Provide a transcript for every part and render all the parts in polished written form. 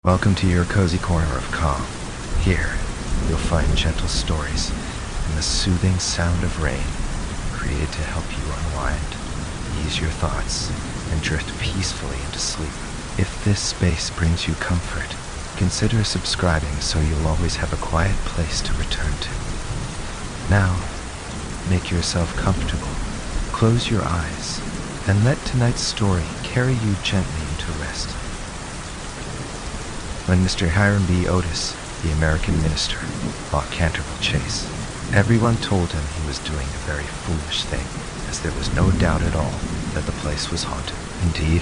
Welcome to your cozy corner of calm. Here, you'll find gentle stories and the soothing sound of rain, created to help you unwind, ease your thoughts, and drift peacefully into sleep. If this space brings you comfort, consider subscribing so you'll always have a quiet place to return to. Now, make yourself comfortable, close your eyes, and let tonight's story carry you gently into rest. When Mr. Hiram B. Otis, the American minister, bought Canterville Chase, everyone told him he was doing a very foolish thing, as there was no doubt at all that the place was haunted. Indeed,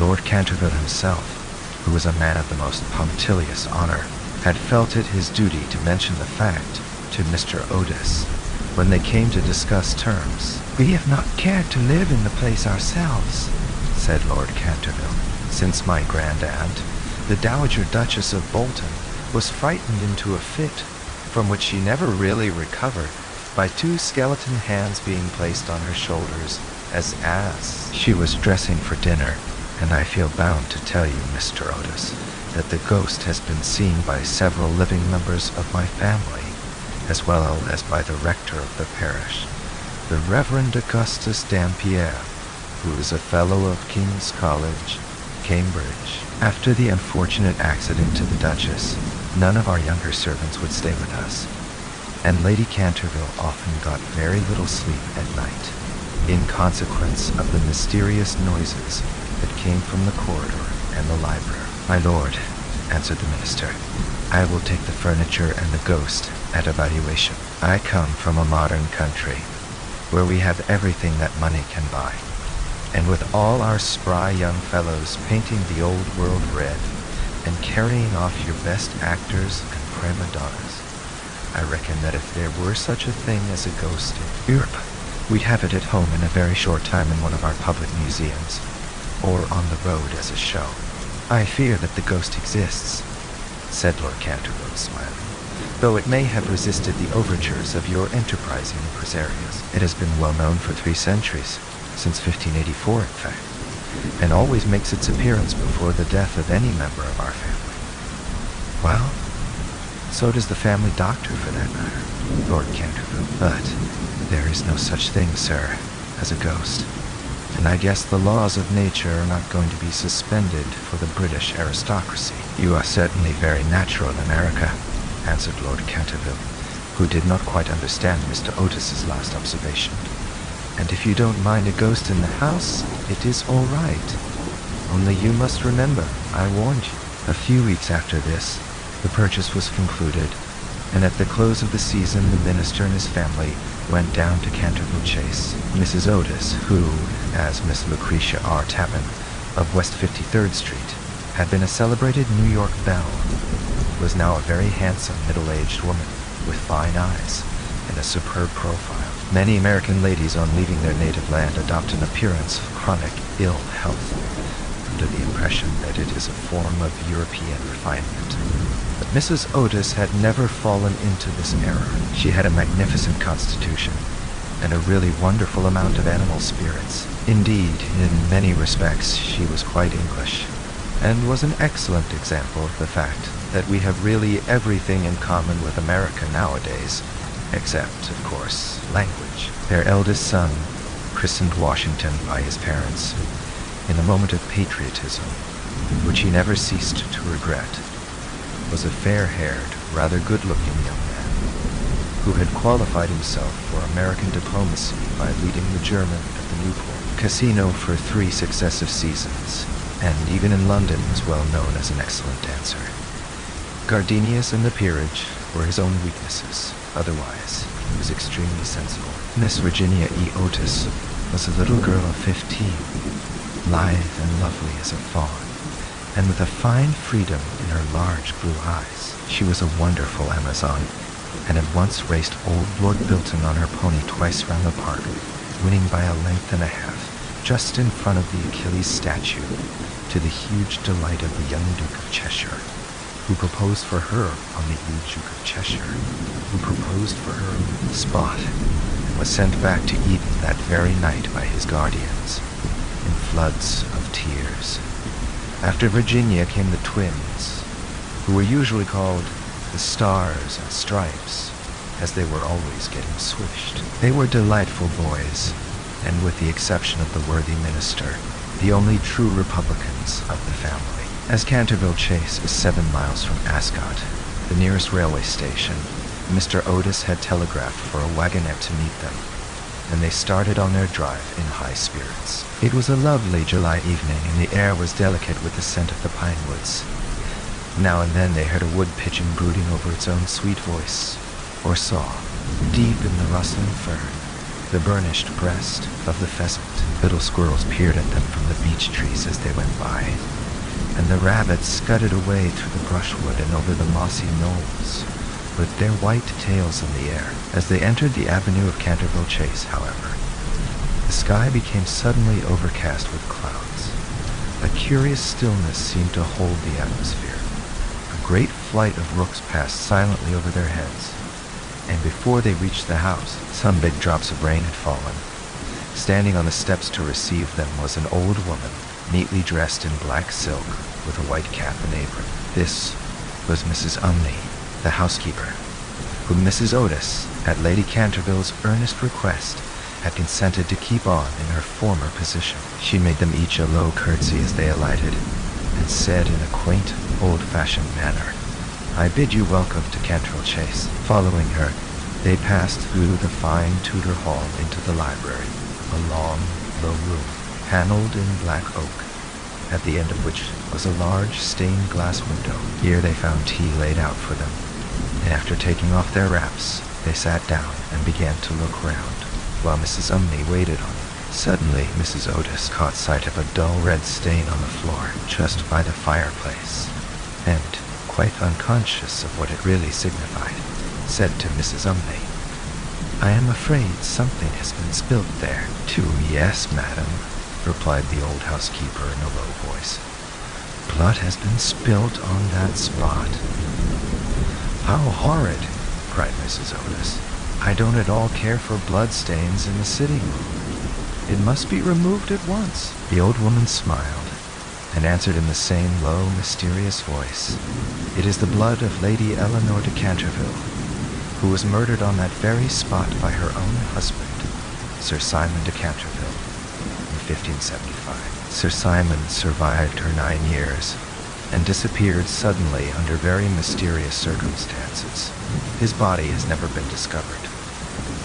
Lord Canterville himself, who was a man of the most punctilious honor, had felt it his duty to mention the fact to Mr. Otis when they came to discuss terms. "We have not cared to live in the place ourselves," said Lord Canterville, "since my grand-aunt, the Dowager Duchess of Bolton, was frightened into a fit, from which she never really recovered, by two skeleton hands being placed on her shoulders as she was dressing for dinner. And I feel bound to tell you, Mr. Otis, that the ghost has been seen by several living members of my family, as well as by the rector of the parish, the Reverend Augustus Dampierre, who is a fellow of King's College, Cambridge. After the unfortunate accident to the Duchess, none of our younger servants would stay with us, and Lady Canterville often got very little sleep at night, in consequence of the mysterious noises that came from the corridor and the library." "My lord," answered the minister, "I will take the furniture and the ghost at a valuation. I come from a modern country, where we have everything that money can buy, and with all our spry young fellows painting the old world red, and carrying off your best actors and prima donnas, I reckon that if there were such a thing as a ghost in Europe, we'd have it at home in a very short time in one of our public museums, or on the road as a show." "I fear that the ghost exists," said Lord Canterville, smiling, "though it may have resisted the overtures of your enterprising impresarios. It has been well known for 3 centuries, since 1584 in fact, and always makes its appearance before the death of any member of our family." "Well, so does the family doctor, for that matter, Lord Canterville. But there is no such thing, sir, as a ghost, and I guess the laws of nature are not going to be suspended for the British aristocracy." "You are certainly very natural in America," answered Lord Canterville, who did not quite understand Mr. Otis's last observation. "And if you don't mind a ghost in the house, it is all right. Only you must remember, I warned you." A few weeks after this, the purchase was concluded, and at the close of the season the minister and his family went down to Canterville Chase. Mrs. Otis, who, as Miss Lucretia R. Tappan, of West 53rd Street, had been a celebrated New York belle, was now a very handsome middle-aged woman with fine eyes and a superb profile. Many American ladies on leaving their native land adopt an appearance of chronic ill health, under the impression that it is a form of European refinement. But Mrs. Otis had never fallen into this error. She had a magnificent constitution, and a really wonderful amount of animal spirits. Indeed, in many respects, she was quite English, and was an excellent example of the fact that we have really everything in common with America nowadays, except, of course, language. Their eldest son, christened Washington by his parents, in a moment of patriotism, which he never ceased to regret, was a fair-haired, rather good-looking young man, who had qualified himself for American diplomacy by leading the German at the Newport Casino for 3 successive seasons, and even in London was well known as an excellent dancer. Gardenias and the peerage were his own weaknesses. Otherwise, he was extremely sensible. Miss Virginia E. Otis was a little girl of 15, lithe and lovely as a fawn, and with a fine freedom in her large blue eyes. She was a wonderful Amazon, and had once raced old Lord Bilton on her pony twice round the park, winning by a length and a half, just in front of the Achilles statue, to the huge delight of the young Duke of Cheshire, who proposed for her on the Duke of Cheshire, who proposed for her on the spot, and was sent back to Eden that very night by his guardians, in floods of tears. After Virginia came the twins, who were usually called the Stars and Stripes, as they were always getting swished. They were delightful boys, and with the exception of the worthy minister, the only true Republicans of the family. As Canterville Chase is 7 miles from Ascot, the nearest railway station, Mr. Otis had telegraphed for a wagonette to meet them, and they started on their drive in high spirits. It was a lovely July evening, and the air was delicate with the scent of the pine woods. Now and then they heard a wood-pigeon brooding over its own sweet voice, or saw, deep in the rustling fern, the burnished breast of the pheasant. Little squirrels peered at them from the beech trees as they went by, and the rabbits scudded away through the brushwood and over the mossy knolls, with their white tails in the air. As they entered the avenue of Canterville Chase, however, the sky became suddenly overcast with clouds. A curious stillness seemed to hold the atmosphere. A great flight of rooks passed silently over their heads, and before they reached the house, some big drops of rain had fallen. Standing on the steps to receive them was an old woman, neatly dressed in black silk, with a white cap and apron. This was Mrs. Umney, the housekeeper, whom Mrs. Otis, at Lady Canterville's earnest request, had consented to keep on in her former position. She made them each a low curtsy as they alighted, and said in a quaint, old-fashioned manner, "I bid you welcome to Canterville Chase." Following her, they passed through the fine Tudor hall into the library, a long, low room, paneled in black oak, at the end of which was a large stained glass window. Here they found tea laid out for them, and after taking off their wraps, they sat down and began to look round, while Mrs. Umney waited on them. Suddenly, Mrs. Otis caught sight of a dull red stain on the floor just by the fireplace, and, quite unconscious of what it really signified, said to Mrs. Umney, "I am afraid something has been spilt there." "Yes, madam," replied the old housekeeper in a low voice. "Blood has been spilt on that spot." "How horrid!" cried Mrs. Otis. "I don't at all care for blood stains in the sitting room. It must be removed at once." The old woman smiled, and answered in the same low, mysterious voice, "It is the blood of Lady Eleanor de Canterville, who was murdered on that very spot by her own husband, Sir Simon de Canterville, in 1575. Sir Simon survived her 9 years, and disappeared suddenly under very mysterious circumstances. His body has never been discovered,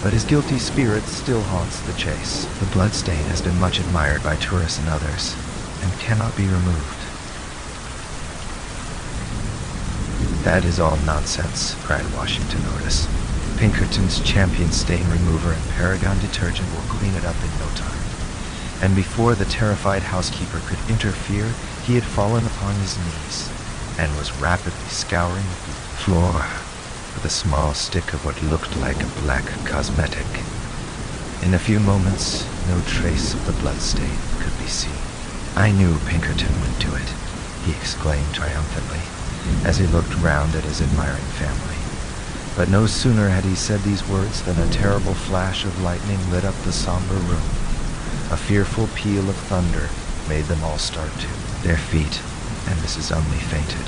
but his guilty spirit still haunts the Chase. The bloodstain has been much admired by tourists and others, and cannot be removed." "That is all nonsense," cried Washington Otis. "Pinkerton's champion stain remover and Paragon detergent will clean it up in no time." And before the terrified housekeeper could interfere, he had fallen upon his knees, and was rapidly scouring the floor with a small stick of what looked like a black cosmetic. In a few moments, no trace of the bloodstain could be seen. "I knew Pinkerton would do it," he exclaimed triumphantly, as he looked round at his admiring family. But no sooner had he said these words than a terrible flash of lightning lit up the somber room. A fearful peal of thunder made them all start to their feet, and Mrs. Umney fainted.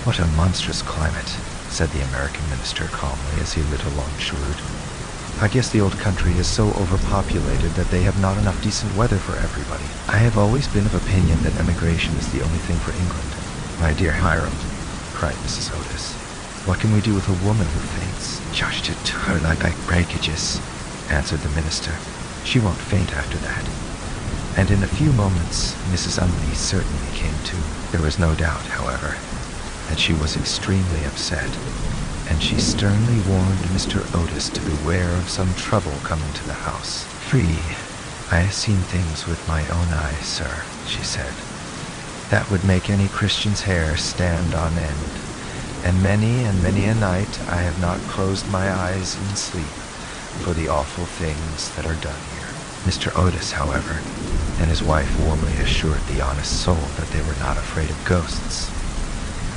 "What a monstrous climate," said the American minister calmly as he lit a long cheroot. "I guess the old country is so overpopulated that they have not enough decent weather for everybody. I have always been of opinion that emigration is the only thing for England." "My dear Hiram," cried Mrs. Otis, "what can we do with a woman who faints?" "Just it to her like breakages," answered the minister. "She won't faint after that." And in a few moments, Mrs. Umney certainly came to. There was no doubt, however, that she was extremely upset, and she sternly warned Mr. Otis to beware of some trouble coming to the house. "Free, I have seen things with my own eyes, sir," she said, "that would make any Christian's hair stand on end, and many a night I have not closed my eyes in sleep for the awful things that are done here." Mr. Otis, however, and his wife warmly assured the honest soul that they were not afraid of ghosts,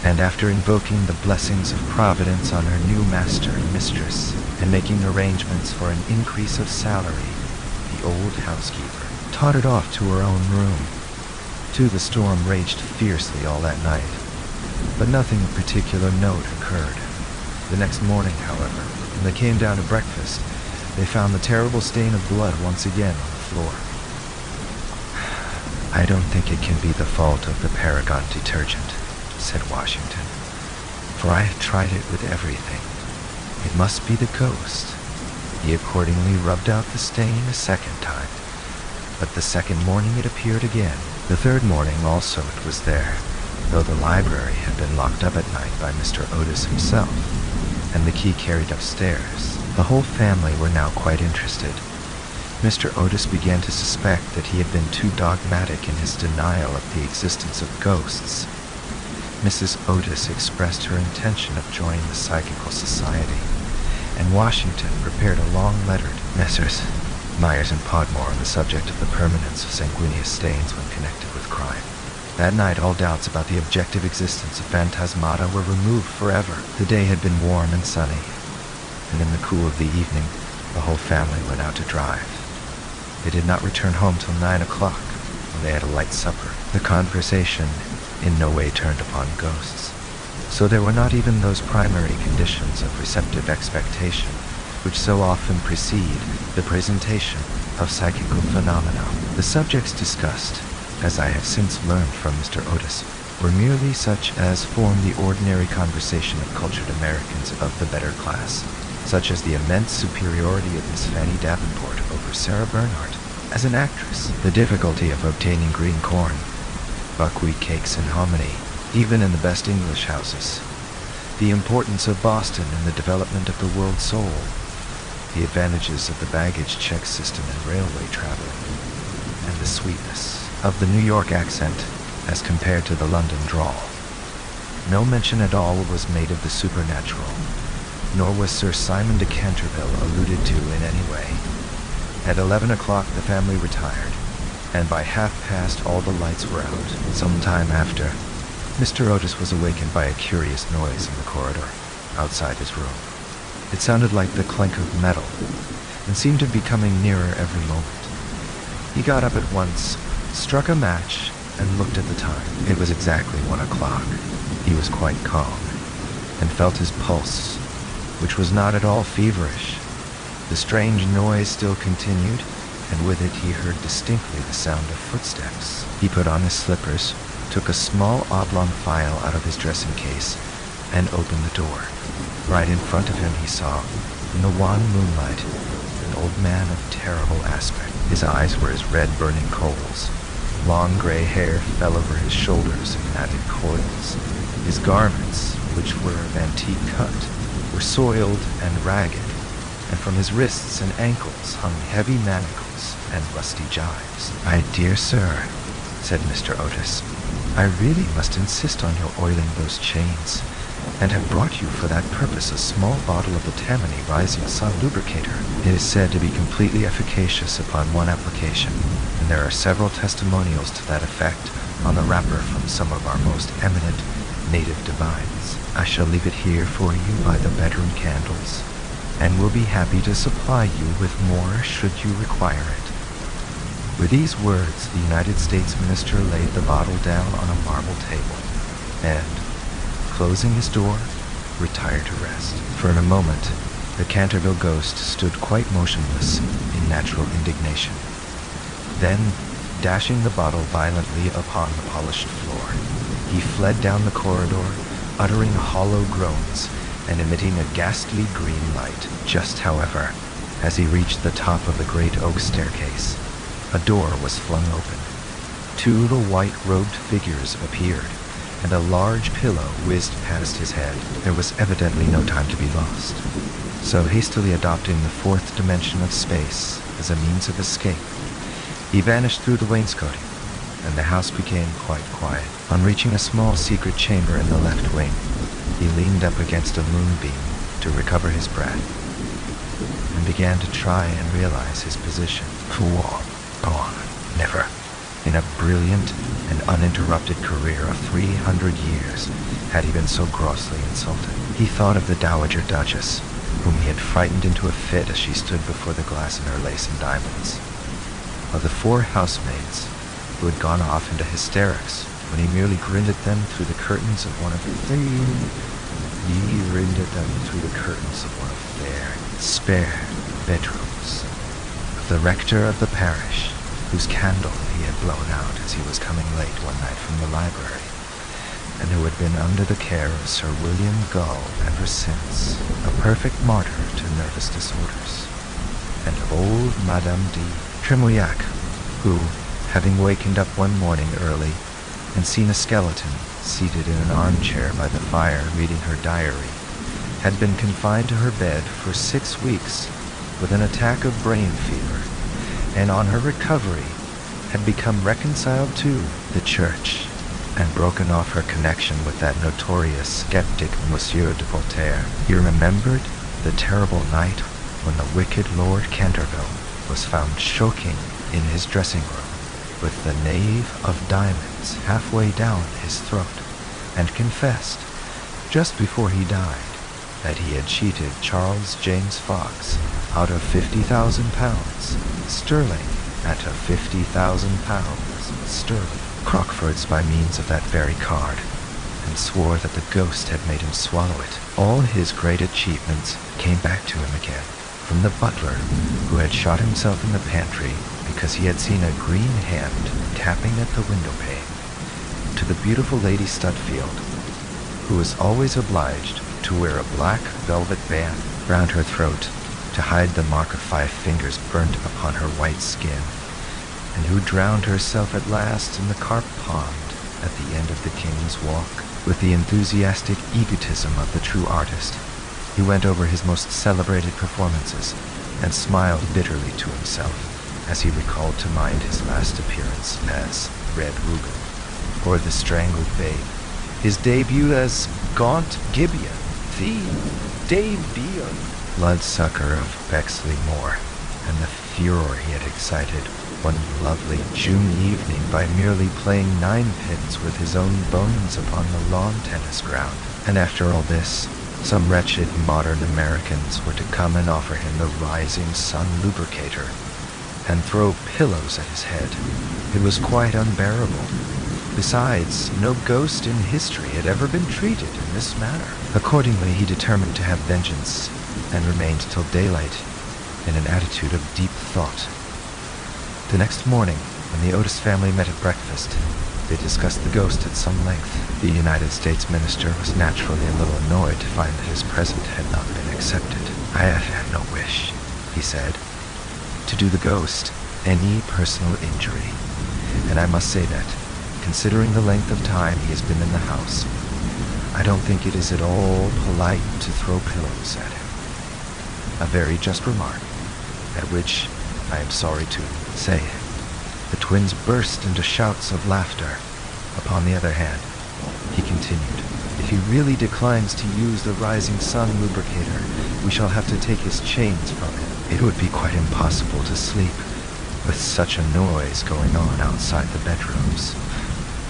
and after invoking the blessings of Providence on her new master and mistress, and making arrangements for an increase of salary, the old housekeeper tottered off to her own room, Too, the storm raged fiercely all that night, but nothing of particular note occurred. The next morning, however, when they came down to breakfast, they found the terrible stain of blood once again on the floor. "I don't think it can be the fault of the Paragon detergent," said Washington, "for I have tried it with everything. It must be the ghost." He accordingly rubbed out the stain a second time, but the second morning it appeared again. The third morning also it was there, though the library had been locked up at night by Mr. Otis himself, and the key carried upstairs. The whole family were now quite interested. Mr. Otis began to suspect that he had been too dogmatic in his denial of the existence of ghosts. Mrs. Otis expressed her intention of joining the Psychical Society, and Washington prepared a long letter to Messrs. Myers and Podmore on the subject of the permanence of sanguineous stains when connected with crime. That night, all doubts about the objective existence of phantasmata were removed forever. The day had been warm and sunny, and in the cool of the evening, the whole family went out to drive. They did not return home till 9 o'clock, when they had a light supper. The conversation in no way turned upon ghosts, so there were not even those primary conditions of receptive expectation which so often precede the presentation of psychical phenomena. The subjects discussed, as I have since learned from Mr. Otis, were merely such as form the ordinary conversation of cultured Americans of the better class, such as the immense superiority of Miss Fanny Davenport over Sarah Bernhardt as an actress, the difficulty of obtaining green corn, buckwheat cakes and hominy, even in the best English houses, the importance of Boston in the development of the world soul, the advantages of the baggage check system in railway traveling, and the sweetness of the New York accent as compared to the London drawl. No mention at all was made of the supernatural, nor was Sir Simon de Canterville alluded to in any way. At 11 o'clock the family retired, and by 1:30 all the lights were out. Some time after, Mr. Otis was awakened by a curious noise in the corridor, outside his room. It sounded like the clink of metal, and seemed to be coming nearer every moment. He got up at once, struck a match, and looked at the time. It was exactly 1 o'clock. He was quite calm, and felt his pulse, which was not at all feverish. The strange noise still continued, and with it he heard distinctly the sound of footsteps. He put on his slippers, took a small oblong file out of his dressing case, and opened the door. Right in front of him he saw, in the wan moonlight, an old man of terrible aspect. His eyes were as red burning coals. Long gray hair fell over his shoulders in matted coils. His garments, which were of antique cut, were soiled and ragged, and from his wrists and ankles hung heavy manacles and rusty gyves. "My dear sir," said Mr. Otis, "I really must insist on your oiling those chains, and have brought you for that purpose a small bottle of the Tammany Rising Sun Lubricator. It is said to be completely efficacious upon one application, and there are several testimonials to that effect on the wrapper from some of our most eminent native divines. I shall leave it here for you by the bedroom candles, and will be happy to supply you with more should you require it." With these words, the United States Minister laid the bottle down on a marble table, and, closing his door, retired to rest. For a moment, the Canterville ghost stood quite motionless in natural indignation. Then, dashing the bottle violently upon the polished floor, he fled down the corridor, uttering hollow groans and emitting a ghastly green light. Just, however, as he reached the top of the great oak staircase, a door was flung open. Two little white-robed figures appeared, and a large pillow whizzed past his head. There was evidently no time to be lost, so hastily adopting the fourth dimension of space as a means of escape, he vanished through the wainscoting, and the house became quite quiet. On reaching a small secret chamber in the left wing, he leaned up against a moonbeam to recover his breath, and began to try and realize his position. Fool, gone, never. In a brilliant and uninterrupted career of 300 years had he been so grossly insulted. He thought of the Dowager Duchess, whom he had frightened into a fit as she stood before the glass in her lace and diamonds, of the 4 housemaids, who had gone off into hysterics when he merely grinned at them through the curtains of one of their spare bedrooms. The rector of the parish, whose candle he had blown out as he was coming late one night from the library, and who had been under the care of Sir William Gull ever since, a perfect martyr to nervous disorders, and of old Madame de Tremouillac, who, having wakened up one morning early and seen a skeleton seated in an armchair by the fire reading her diary, had been confined to her bed for 6 weeks with an attack of brain fever, and on her recovery had become reconciled to the church and broken off her connection with that notorious skeptic Monsieur de Voltaire. He remembered the terrible night when the wicked Lord Canterville was found choking in his dressing room with the knave of diamonds halfway down his throat, and confessed, just before he died, that he had cheated Charles James Fox out of £50,000 sterling out of £50,000 sterling, Crockford's by means of that very card, and swore that the ghost had made him swallow it. All his great achievements came back to him again, from the butler who had shot himself in the pantry because he had seen a green hand tapping at the window pane, to the beautiful Lady Stutfield, who was always obliged to wear a black velvet band round her throat to hide the mark of 5 fingers burnt upon her white skin, and who drowned herself at last in the carp pond at the end of the King's Walk. With the enthusiastic egotism of the true artist, he went over his most celebrated performances and smiled bitterly to himself as he recalled to mind his last appearance as Red Rugen, or the Strangled Babe, his debut as Gaunt Gibeon, the debut bloodsucker of Bexley Moor, and the furor he had excited one lovely June evening by merely playing ninepins with his own bones upon the lawn tennis ground. And after all this, some wretched modern Americans were to come and offer him the Rising Sun lubricator and throw pillows at his head. It was quite unbearable. Besides, no ghost in history had ever been treated in this manner. Accordingly, he determined to have vengeance, and remained till daylight in an attitude of deep thought. The next morning, when the Otis family met at breakfast, they discussed the ghost at some length. The United States minister was naturally a little annoyed to find that his present had not been accepted. "I have had no wish," he said, "to do the ghost any personal injury, and I must say that, considering the length of time he has been in the house, I don't think it is at all polite to throw pillows at him." A very just remark, at which, I am sorry to say, the twins burst into shouts of laughter. Upon the other hand, he continued, "If he really declines to use the Rising Sun lubricator, we shall have to take his chains from him. It would be quite impossible to sleep with such a noise going on outside the bedrooms."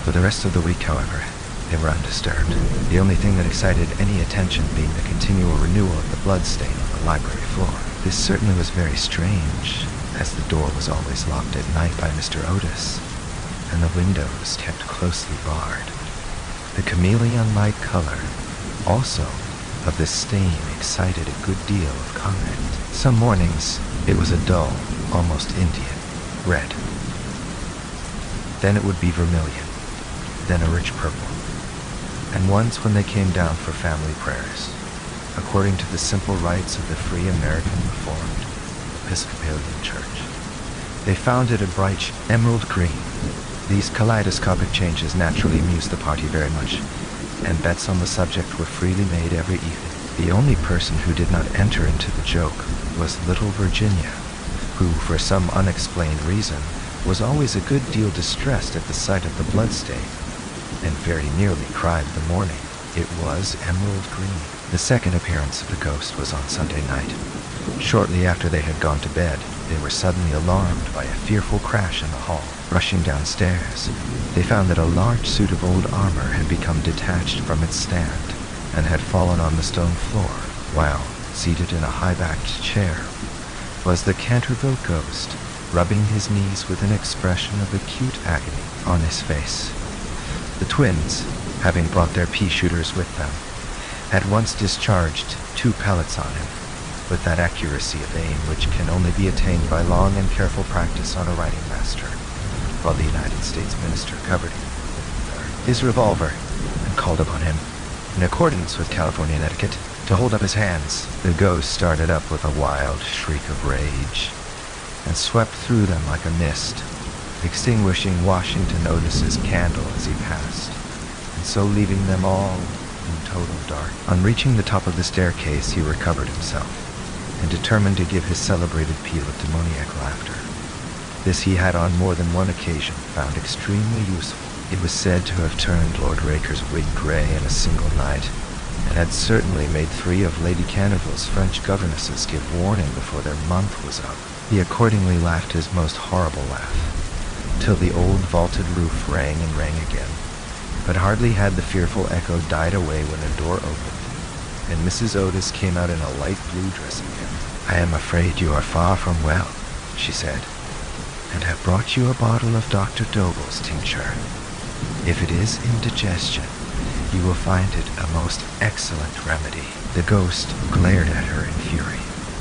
For the rest of the week, however, they were undisturbed, the only thing that excited any attention being the continual renewal of the blood stain on the library floor. This certainly was very strange, as the door was always locked at night by Mr. Otis, and the windows kept closely barred. The chameleon-like color, also, of the stain excited a good deal of comment. Some mornings it was a dull, almost Indian, red. Then it would be vermilion, then a rich purple. And once when they came down for family prayers, according to the simple rites of the Free American Reformed Episcopalian Church, they found it a bright emerald green. These kaleidoscopic changes naturally amused the party very much, and bets on the subject were freely made every evening. The only person who did not enter into the joke was little Virginia, who, for some unexplained reason, was always a good deal distressed at the sight of the bloodstain, and very nearly cried in the morning. It was emerald green. The second appearance of the ghost was on Sunday night. Shortly after they had gone to bed, they were suddenly alarmed by a fearful crash in the hall. Rushing downstairs, they found that a large suit of old armor had become detached from its stand and had fallen on the stone floor, while, seated in a high-backed chair, was the Canterville ghost, rubbing his knees with an expression of acute agony on his face. The twins, having brought their pea-shooters with them, at once discharged 2 pellets on him, with that accuracy of aim which can only be attained by long and careful practice on a riding master, while the United States minister covered him with his revolver and called upon him, in accordance with Californian etiquette, to hold up his hands. The ghost started up with a wild shriek of rage and swept through them like a mist, extinguishing Washington Otis's candle as he passed, and so leaving them all in total dark. On reaching the top of the staircase, he recovered himself, and determined to give his celebrated peal of demoniac laughter. This he had on more than one occasion found extremely useful. It was said to have turned Lord Raker's wig gray in a single night, and had certainly made 3 of Lady Canterville's French governesses give warning before their month was up. He accordingly laughed his most horrible laugh, till the old vaulted roof rang and rang again. But hardly had the fearful echo died away when a door opened, and Mrs. Otis came out in a light blue dressing gown. "I am afraid you are far from well," she said, "and have brought you a bottle of Dr. Dobell's tincture. If it is indigestion, you will find it a most excellent remedy." The ghost glared at her in fury,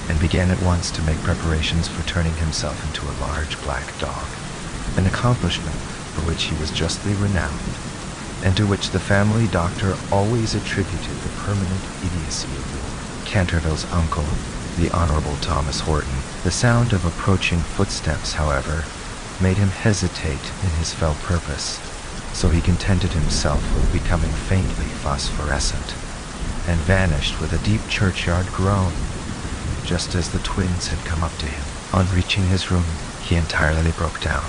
and began at once to make preparations for turning himself into a large black dog, an accomplishment for which he was justly renowned, and to which the family doctor always attributed the permanent idiocy of war. Canterville's uncle, the Honorable Thomas Horton, the sound of approaching footsteps, however, made him hesitate in his fell purpose, so he contented himself with becoming faintly phosphorescent, and vanished with a deep churchyard groan, just as the twins had come up to him. On reaching his room, he entirely broke down,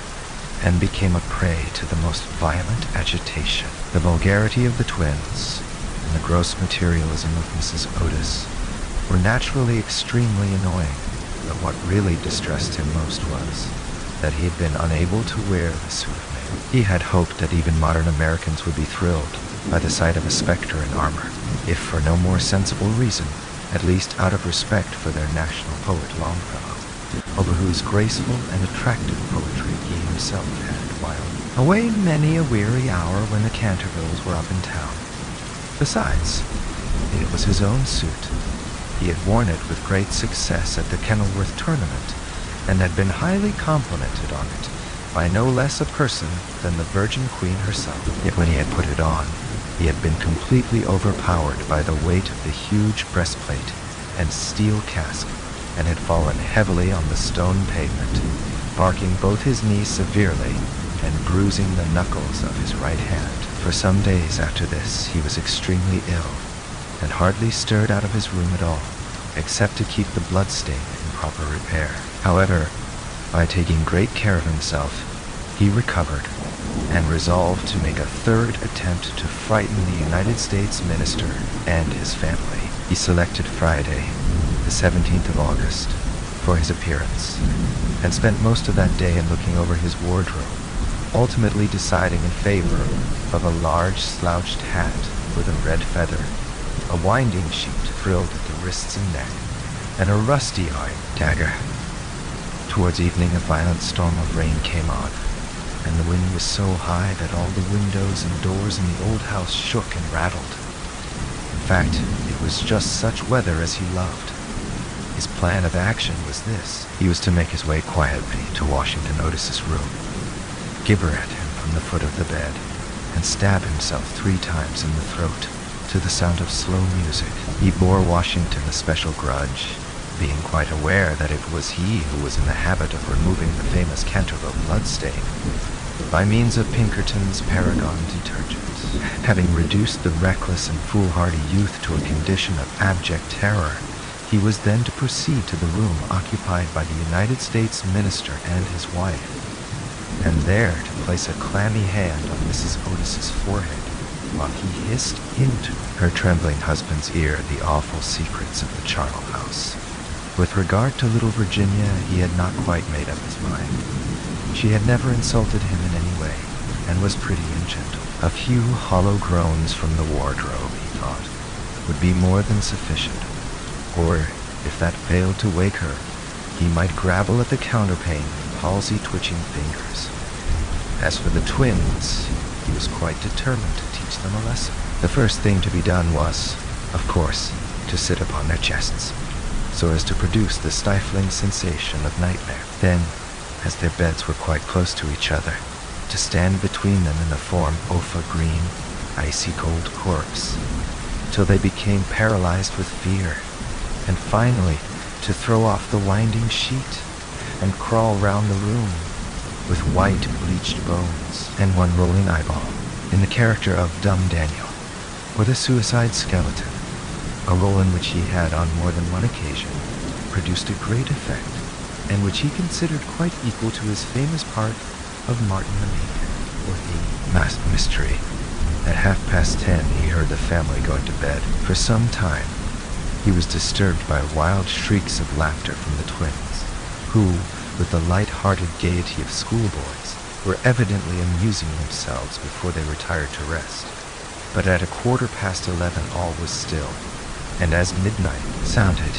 and became a prey to the most violent agitation. The vulgarity of the twins, and the gross materialism of Mrs. Otis, were naturally extremely annoying, but what really distressed him most was that he had been unable to wear the suit of mail. He had hoped that even modern Americans would be thrilled by the sight of a spectre in armor, if for no more sensible reason, at least out of respect for their national poet Longfellow, over whose graceful and attractive poetry he himself had while away many a weary hour when the Cantervilles were up in town. Besides, it was his own suit. He had worn it with great success at the Kenilworth tournament, and had been highly complimented on it by no less a person than the Virgin Queen herself. Yet when he had put it on, he had been completely overpowered by the weight of the huge breastplate and steel casque, and had fallen heavily on the stone pavement, barking both his knees severely and bruising the knuckles of his right hand. For some days after this he was extremely ill, and hardly stirred out of his room at all, except to keep the bloodstain in proper repair. However, by taking great care of himself, he recovered, and resolved to make a 3rd attempt to frighten the United States minister and his family. He selected Friday, the 17th of August, for his appearance, and spent most of that day in looking over his wardrobe, ultimately deciding in favor of a large slouched hat with a red feather, a winding sheet frilled at the wrists and neck, and a rusty iron dagger. Towards evening a violent storm of rain came on, and the wind was so high that all the windows and doors in the old house shook and rattled. In fact, it was just such weather as he loved. His plan of action was this. He was to make his way quietly to Washington Otis's room, gibber at him from the foot of the bed, and stab himself 3 times in the throat to the sound of slow music. He bore Washington a special grudge, being quite aware that it was he who was in the habit of removing the famous Canterville bloodstain by means of Pinkerton's Paragon detergent. Having reduced the reckless and foolhardy youth to a condition of abject terror, he was then to proceed to the room occupied by the United States minister and his wife, and there to place a clammy hand on Mrs. Otis's forehead while he hissed into her trembling husband's ear the awful secrets of the charnel house. With regard to little Virginia, he had not quite made up his mind. She had never insulted him in any way, and was pretty and gentle. A few hollow groans from the wardrobe, he thought, would be more than sufficient, or, if that failed to wake her, he might grapple at the counterpane and palsy-twitching fingers. As for the twins, he was quite determined to teach them a lesson. The first thing to be done was, of course, to sit upon their chests, so as to produce the stifling sensation of nightmare. Then, as their beds were quite close to each other, to stand between them in the form of a green, icy-cold corpse, till they became paralyzed with fear, and finally to throw off the winding sheet and crawl round the room with white bleached bones and one rolling eyeball, in the character of Dumb Daniel, or the Suicide Skeleton, a role in which he had on more than one occasion produced a great effect, and which he considered quite equal to his famous part of Martin the Maniac, or the Masked Mystery. At 10:30 he heard the family going to bed. For some time he was disturbed by wild shrieks of laughter from the twins, who, with the light-hearted gaiety of schoolboys, were evidently amusing themselves before they retired to rest. But at 11:15 all was still, and as midnight sounded,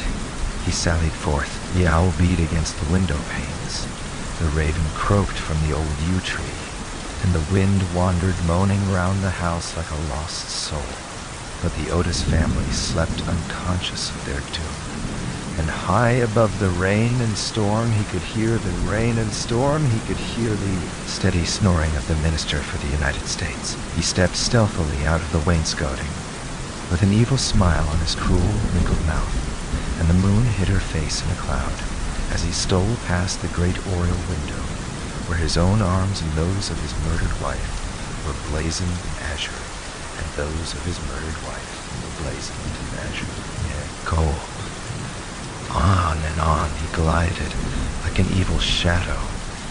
he sallied forth. The owl beat against the window panes, the raven croaked from the old yew tree, and the wind wandered moaning round the house like a lost soul. But the Otis family slept unconscious of their doom, and high above the rain and storm he could hear the rain and storm, he could hear the steady snoring of the Minister for the United States. He stepped stealthily out of the wainscoting, with an evil smile on his cruel, wrinkled mouth, and the moon hid her face in a cloud, as he stole past the great oriel window, where his own arms and those of his murdered wife were blazoned azure, and those of his murdered wife were blazoned azure, yet gold. On and on he glided, like an evil shadow,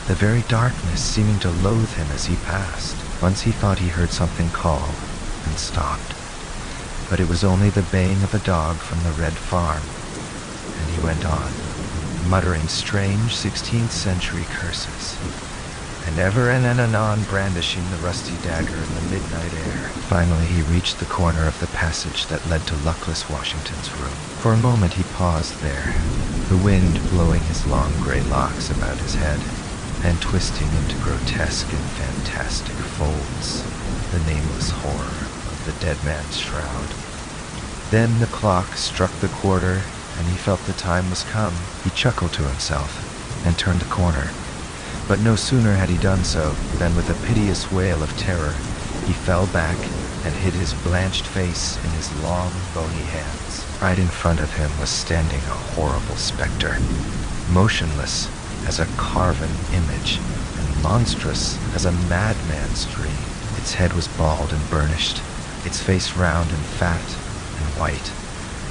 the very darkness seeming to loathe him as he passed. Once he thought he heard something call, and stopped, but it was only the baying of a dog from the Red Farm, and he went on, muttering strange 16th century curses, and ever and anon brandishing the rusty dagger in the midnight air. Finally he reached the corner of the passage that led to luckless Washington's room. For a moment he paused there, the wind blowing his long gray locks about his head, and twisting into grotesque and fantastic folds the nameless horror of the dead man's shroud. Then the clock struck the quarter, and he felt the time was come. He chuckled to himself, and turned the corner. But no sooner had he done so, than with a piteous wail of terror, he fell back and hid his blanched face in his long, bony hands. Right in front of him was standing a horrible specter, motionless as a carven image, and monstrous as a madman's dream. Its head was bald and burnished, its face round and fat and white,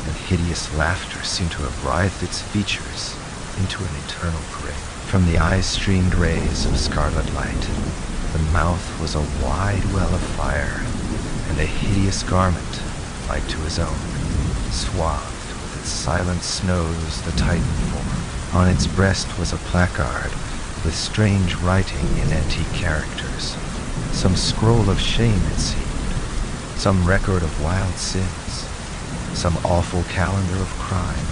and hideous laughter seemed to have writhed its features into an eternal grin. From the eyes streamed rays of scarlet light. The mouth was a wide well of fire, and a hideous garment, like to his own, swathed with its silent snows the Titan form. On its breast was a placard with strange writing in antique characters, some scroll of shame it seemed, some record of wild sins, some awful calendar of crime,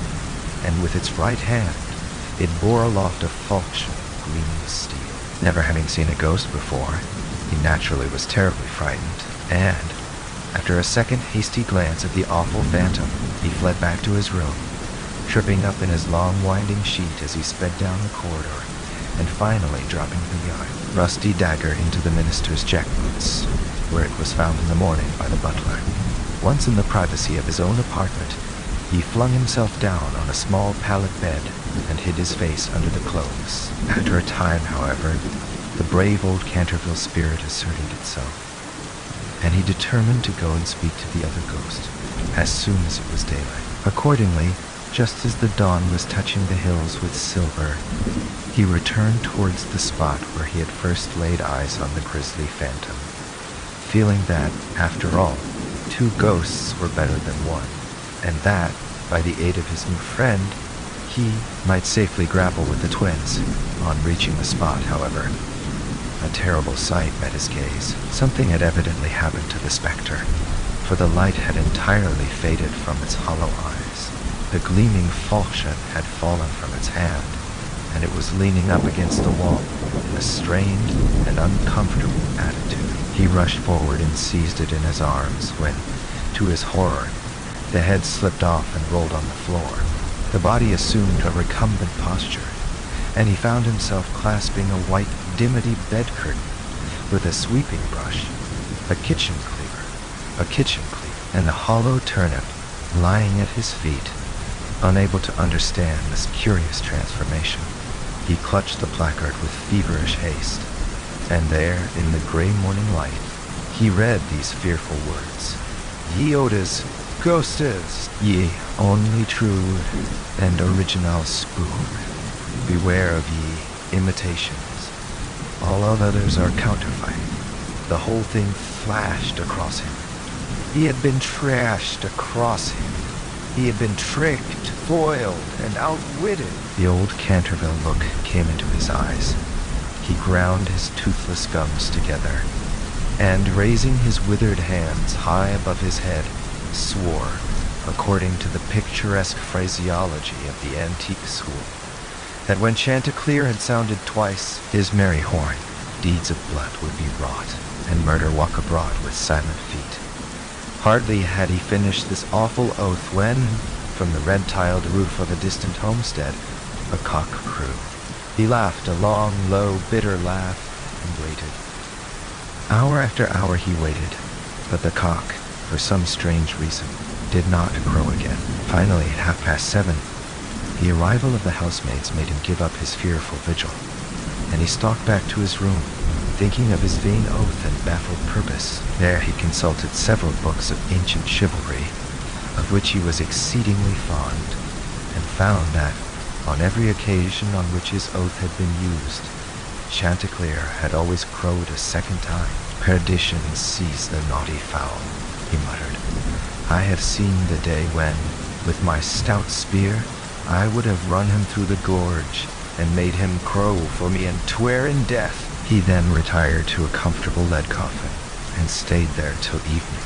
and with its right hand it bore aloft a falchion gleaming steel. Never having seen a ghost before, he naturally was terribly frightened, and, after a second hasty glance at the awful phantom, he fled back to his room, tripping up in his long winding sheet as he sped down the corridor, and finally dropping the rusty dagger into the minister's jack boots, where it was found in the morning by the butler. Once in the privacy of his own apartment, he flung himself down on a small pallet bed and hid his face under the clothes. After a time, however, the brave old Canterville spirit asserted itself, and he determined to go and speak to the other ghost as soon as it was daylight. Accordingly, just as the dawn was touching the hills with silver, he returned towards the spot where he had first laid eyes on the grisly phantom, feeling that, after all, 2 ghosts were better than one, and that, by the aid of his new friend, he might safely grapple with the twins. On reaching the spot, however, a terrible sight met his gaze. Something had evidently happened to the specter, for the light had entirely faded from its hollow eyes. The gleaming falchion had fallen from its hand, and it was leaning up against the wall in a strained and uncomfortable attitude. He rushed forward and seized it in his arms when, to his horror, the head slipped off and rolled on the floor. The body assumed a recumbent posture, and he found himself clasping a white dimity bed curtain with a sweeping brush, a kitchen cleaver, and a hollow turnip lying at his feet. Unable to understand this curious transformation, he clutched the placard with feverish haste, and there, in the gray morning light, he read these fearful words: "Ye Otis, ghostes, ye only true and original spook. Beware of ye imitations. All of others are counterfeit." The whole thing flashed across him. He had been trashed across him. He had been tricked, foiled, and outwitted. The old Canterville look came into his eyes. He ground his toothless gums together, and raising his withered hands high above his head, swore, according to the picturesque phraseology of the antique school, that when Chanticleer had sounded twice his merry horn, deeds of blood would be wrought, and murder walk abroad with silent feet. Hardly had he finished this awful oath when, from the red-tiled roof of a distant homestead, a cock crew. He laughed a long, low, bitter laugh and waited. Hour after hour he waited, but the cock, for some strange reason, did not crow again. Finally, at 7:30, the arrival of the housemaids made him give up his fearful vigil, and he stalked back to his room, thinking of his vain oath and baffled purpose. There he consulted several books of ancient chivalry, of which he was exceedingly fond, and found that, on every occasion on which his oath had been used, Chanticleer had always crowed a second time. "Perdition seize the naughty fowl," he muttered. "I have seen the day when, with my stout spear, I would have run him through the gorge, and made him crow for me and swear in death." He then retired to a comfortable lead coffin, and stayed there till evening.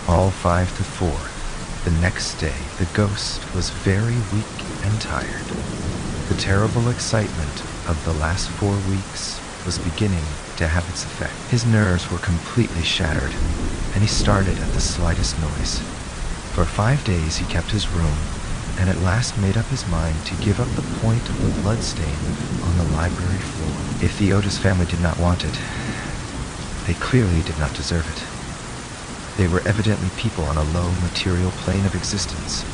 All 5 to 4. The next day, the ghost was very weak and tired. The terrible excitement of the last 4 weeks was beginning to have its effect. His nerves were completely shattered, and he started at the slightest noise. For 5 days he kept his room, and at last made up his mind to give up the point of the bloodstain on the library floor. If the Otis family did not want it, they clearly did not deserve it. They were evidently people on a low material plane of existence,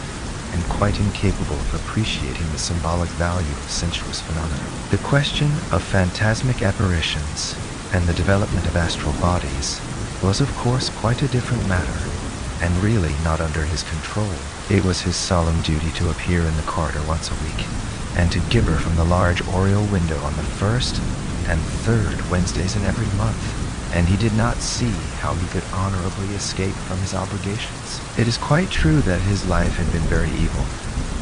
and quite incapable of appreciating the symbolic value of sensuous phenomena. The question of phantasmic apparitions and the development of astral bodies was of course quite a different matter, and really not under his control. It was his solemn duty to appear in the corridor once a week, and to gibber from the large oriel window on the first and third Wednesdays in every month, and he did not see how he could honorably escape from his obligations. It is quite true that his life had been very evil,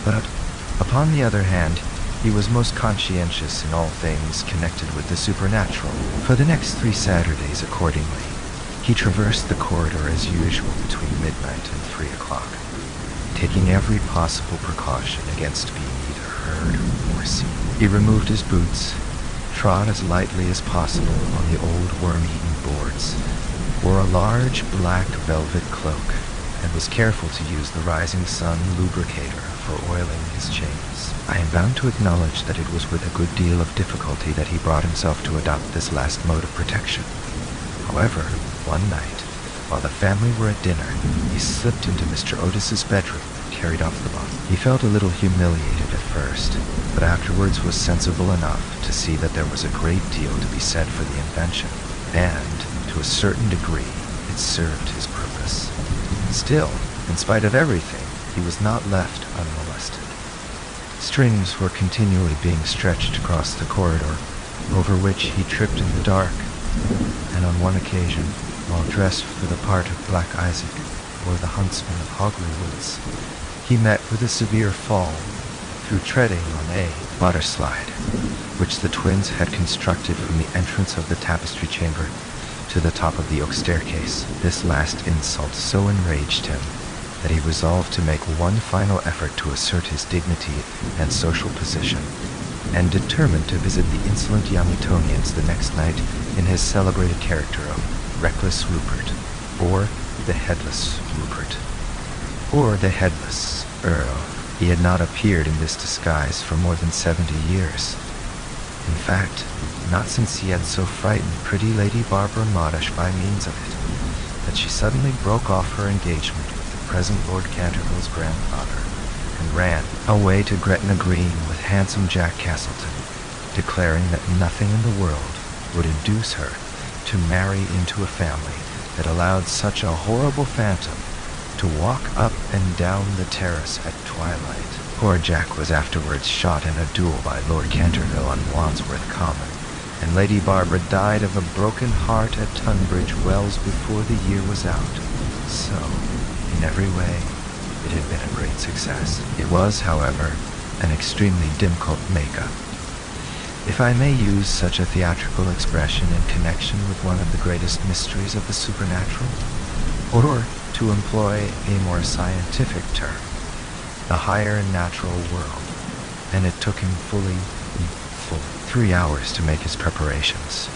but, upon the other hand, he was most conscientious in all things connected with the supernatural. For the next 3 Saturdays, accordingly, he traversed the corridor as usual between midnight and 3 o'clock, taking every possible precaution against being either heard or seen. He removed his boots, trod as lightly as possible on the old worm-eaten boards, wore a large black velvet cloak, and was careful to use the rising sun lubricator for oiling his chains. I am bound to acknowledge that it was with a good deal of difficulty that he brought himself to adopt this last mode of protection. However, one night, while the family were at dinner, he slipped into Mr. Otis's bedroom and carried off the bottle. He felt a little humiliated at first, but afterwards was sensible enough to see that there was a great deal to be said for the invention, and, to a certain degree, it served his purpose. Still, in spite of everything, he was not left unmolested. Strings were continually being stretched across the corridor, over which he tripped in the dark, and on one occasion, while dressed for the part of Black Isaac, or the huntsman of Hogley Woods, he met with a severe fall through treading on a water slide, which the twins had constructed from the entrance of the tapestry chamber to the top of the oak staircase. This last insult so enraged him that he resolved to make one final effort to assert his dignity and social position, and determined to visit the insolent young Etonians the next night in his celebrated character of Reckless Rupert, or the Headless Rupert, or the Headless Earl. He had not appeared in this disguise for more than 70 years. In fact, not since he had so frightened pretty Lady Barbara Modish by means of it, that she suddenly broke off her engagement with the present Lord Canterville's grandfather, and ran away to Gretna Green with handsome Jack Castleton, declaring that nothing in the world would induce her to marry into a family that allowed such a horrible phantom to walk up and down the terrace at twilight. Poor Jack was afterwards shot in a duel by Lord Canterville on Wandsworth Common, and Lady Barbara died of a broken heart at Tunbridge Wells before the year was out. So, in every way, it had been a great success. It was, however, an extremely difficult make-up. If I may use such a theatrical expression in connection with one of the greatest mysteries of the supernatural, or to employ a more scientific term, the higher natural world, and it took him fully 3 hours to make his preparations.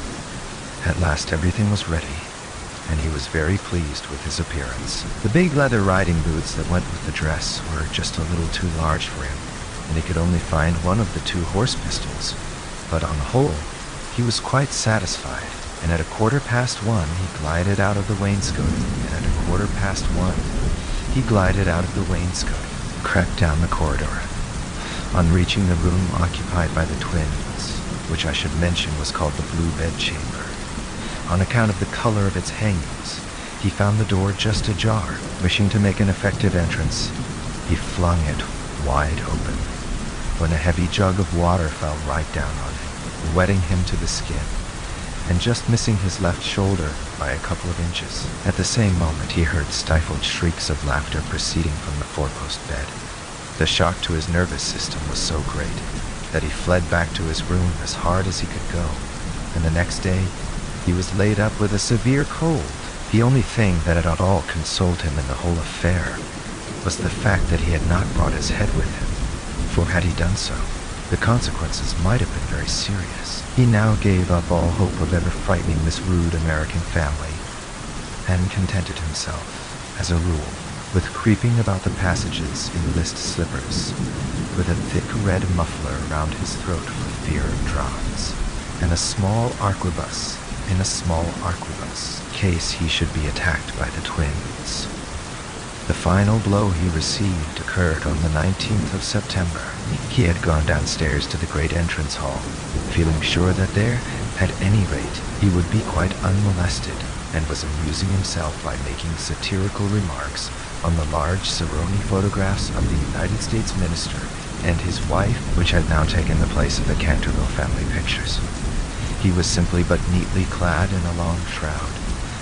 At last everything was ready, and he was very pleased with his appearance. The big leather riding boots that went with the dress were just a little too large for him, and he could only find one of the 2 horse pistols, but on the whole, he was quite satisfied, and at 1:15 he glided out of the wainscoting, and at 1:15 he glided out of the wainscoting, crept down the corridor. On reaching the room occupied by the twins, which I should mention was called the Blue Bedchamber, on account of the color of its hangings, he found the door just ajar. Wishing to make an effective entrance, he flung it wide open, when a heavy jug of water fell right down on him, wetting him to the skin, and just missing his left shoulder by a couple of inches. At the same moment he heard stifled shrieks of laughter proceeding from the 4-post bed. The shock to his nervous system was so great that he fled back to his room as hard as he could go, and the next day he was laid up with a severe cold. The only thing that at all consoled him in the whole affair was the fact that he had not brought his head with him, for had he done so, the consequences might have been very serious. He now gave up all hope of ever frightening this rude American family, and contented himself, as a rule, with creeping about the passages in list slippers, with a thick red muffler around his throat for fear of draughts, and a small arquebus in a small arquebus, case he should be attacked by the twins. The final blow he received occurred on the 19th of September. He had gone downstairs to the great entrance hall, feeling sure that there, at any rate, he would be quite unmolested, and was amusing himself by making satirical remarks on the large Cerrone photographs of the United States minister and his wife, which had now taken the place of the Canterville family pictures. He was simply but neatly clad in a long shroud,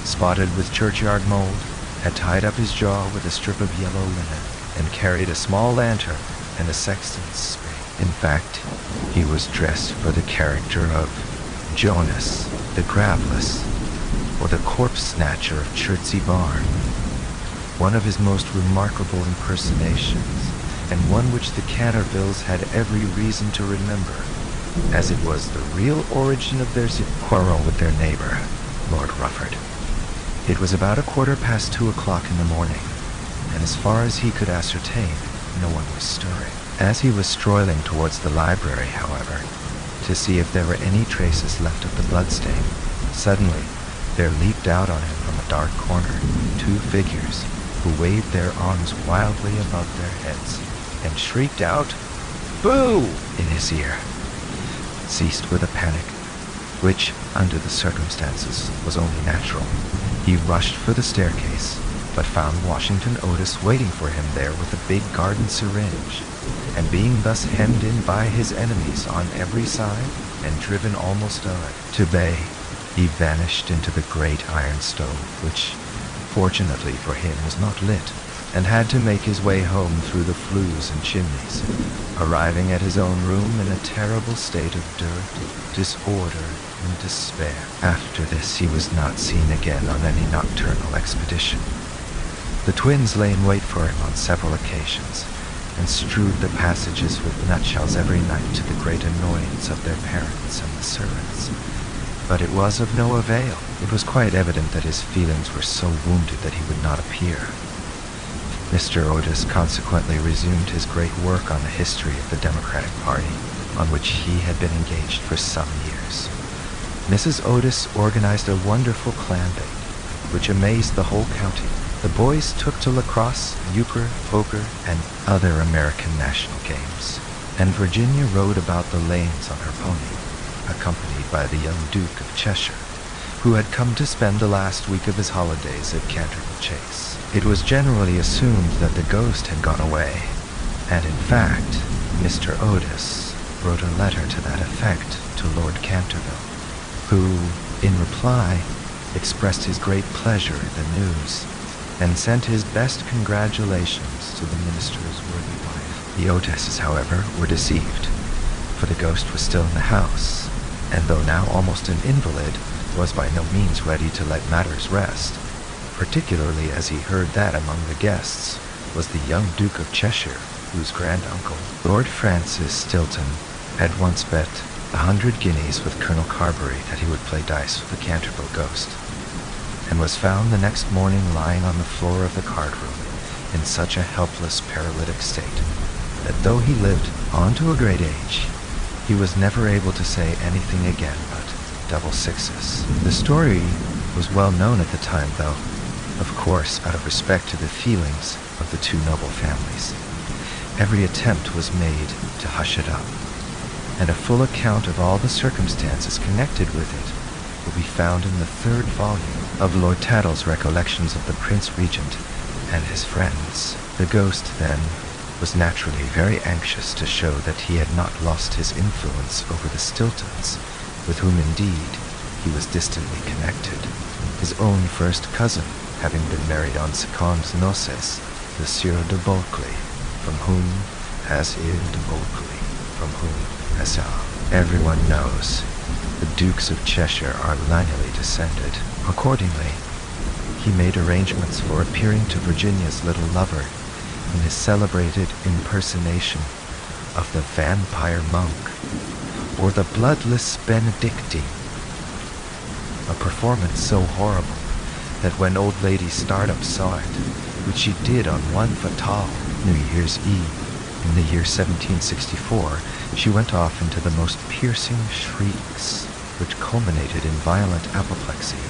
spotted with churchyard mold, had tied up his jaw with a strip of yellow linen, and carried a small lantern and a sexton's spade. In fact, he was dressed for the character of Jonas the Graveless, or the corpse snatcher of Chertsey Barn, one of his most remarkable impersonations, and one which the Cantervilles had every reason to remember, as it was the real origin of their quarrel with their neighbor, Lord Rufford. It was about 2:15 in the morning, and as far as he could ascertain, no one was stirring. As he was strolling towards the library, however, to see if there were any traces left of the bloodstain, suddenly there leaped out on him from a dark corner 2 figures who waved their arms wildly above their heads and shrieked out, "Boo!" in his ear. Seized with a panic, which, under the circumstances, was only natural, he rushed for the staircase, but found Washington Otis waiting for him there with a big garden syringe, and being thus hemmed in by his enemies on every side, and driven almost to bay, he vanished into the great iron stove, which, fortunately for him, was not lit, and had to make his way home through the flues and chimneys, arriving at his own room in a terrible state of dirt, disorder, and despair. After this he was not seen again on any nocturnal expedition. The twins lay in wait for him on several occasions, and strewed the passages with nutshells every night to the great annoyance of their parents and the servants. But it was of no avail. It was quite evident that his feelings were so wounded that he would not appear. Mr. Otis consequently resumed his great work on the history of the Democratic Party, on which he had been engaged for some years. Mrs. Otis organized a wonderful clam bake, which amazed the whole county. The boys took to lacrosse, euchre, poker, and other American national games, and Virginia rode about the lanes on her pony, accompanied by the young Duke of Cheshire, who had come to spend the last week of his holidays at Canterville Chase. It was generally assumed that the ghost had gone away, and in fact, Mr. Otis wrote a letter to that effect to Lord Canterville, who, in reply, expressed his great pleasure at the news, and sent his best congratulations to the minister's worthy wife. The Otises, however, were deceived, for the ghost was still in the house, and though now almost an invalid, was by no means ready to let matters rest, particularly as he heard that among the guests was the young Duke of Cheshire, whose grand-uncle, Lord Francis Stilton, had once bet 100 guineas with Colonel Carberry that he would play dice with the Canterville ghost, and was found the next morning lying on the floor of the card-room in such a helpless paralytic state that though he lived on to a great age, he was never able to say anything again but double sixes. The story was well known at the time, though, of course, out of respect to the feelings of the two noble families. Every attempt was made to hush it up, and a full account of all the circumstances connected with it will be found in the 3rd volume of Lord Tattle's Recollections of the Prince Regent and his friends. The ghost, then, was naturally very anxious to show that he had not lost his influence over the Stiltons, with whom indeed he was distantly connected, his own first cousin having been married on secondes noces, the Sieur de Bulkeley, from whom, as il de Bulkeley, from whom, as everyone knows, the Dukes of Cheshire are lineally descended. Accordingly, he made arrangements for appearing to Virginia's little lover in his celebrated impersonation of the vampire monk, or the bloodless Benedictine, a performance so horrible that when old Lady Startup saw it, which she did on one fatal New Year's Eve in the year 1764, she went off into the most piercing shrieks, which culminated in violent apoplexy,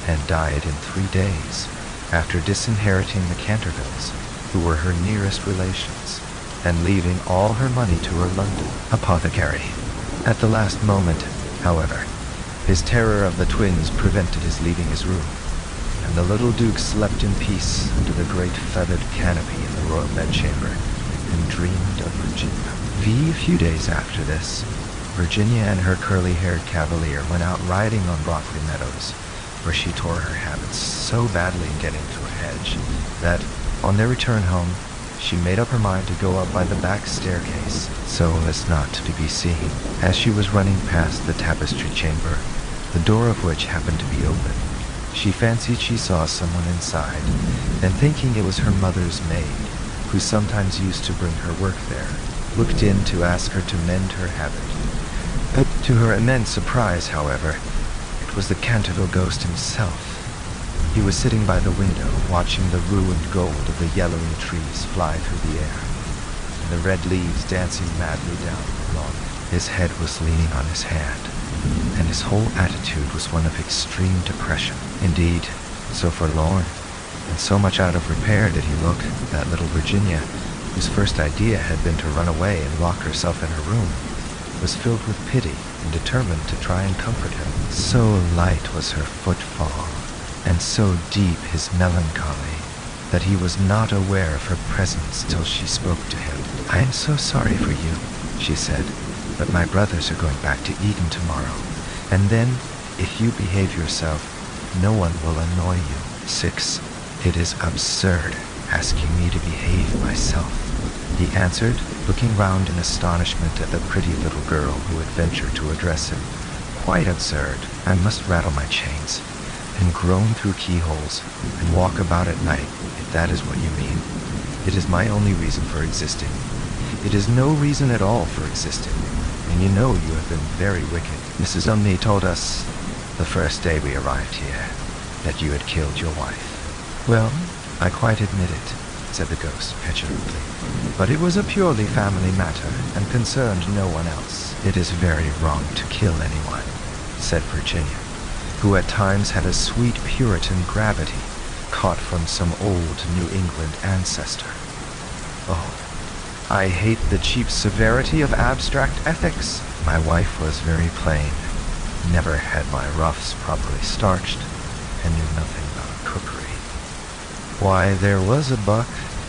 and died in 3 days after disinheriting the Cantervilles, who were her nearest relations, and leaving all her money to her London apothecary. At the last moment, however, his terror of the twins prevented his leaving his room, and the little Duke slept in peace under the great feathered canopy in the royal bedchamber, and dreamed of Virginia. A few days after this, Virginia and her curly-haired cavalier went out riding on Brockley Meadows, where she tore her habits so badly in getting to a hedge that, on their return home, she made up her mind to go up by the back staircase so as not to be seen. As she was running past the tapestry chamber, the door of which happened to be open, she fancied she saw someone inside, and thinking it was her mother's maid, who sometimes used to bring her work there, looked in to ask her to mend her habit. To her immense surprise, however, it was the Canterville ghost himself. He was sitting by the window, watching the ruined gold of the yellowing trees fly through the air, and the red leaves dancing madly down the lawn. His head was leaning on his hand, and his whole attitude was one of extreme depression. Indeed, so forlorn and so much out of repair did he look that little Virginia, whose first idea had been to run away and lock herself in her room, was filled with pity and determined to try and comfort him. So light was her footfall, and so deep his melancholy, that he was not aware of her presence till she spoke to him. "I am so sorry for you," she said, "but my brothers are going back to Eden tomorrow, and then, if you behave yourself, no one will annoy you. 6. It is absurd asking me to behave myself," he answered, looking round in astonishment at the pretty little girl who had ventured to address him. "Quite absurd. I must rattle my chains, and groan through keyholes, and walk about at night, if that is what you mean. It is my only reason for existing. It is no reason at all for existing. And you know you have been very wicked. Mrs. Umney told us the first day we arrived here that you had killed your wife. Well, I quite admit it, said the ghost petulantly. But it was a purely family matter and concerned no one else. It is very wrong to kill anyone, said Virginia, who at times had a sweet Puritan gravity caught from some old New England ancestor. Oh, I hate the cheap severity of abstract ethics. My wife was very plain, never had my ruffs properly starched, and knew nothing about cookery. Why, there was a buck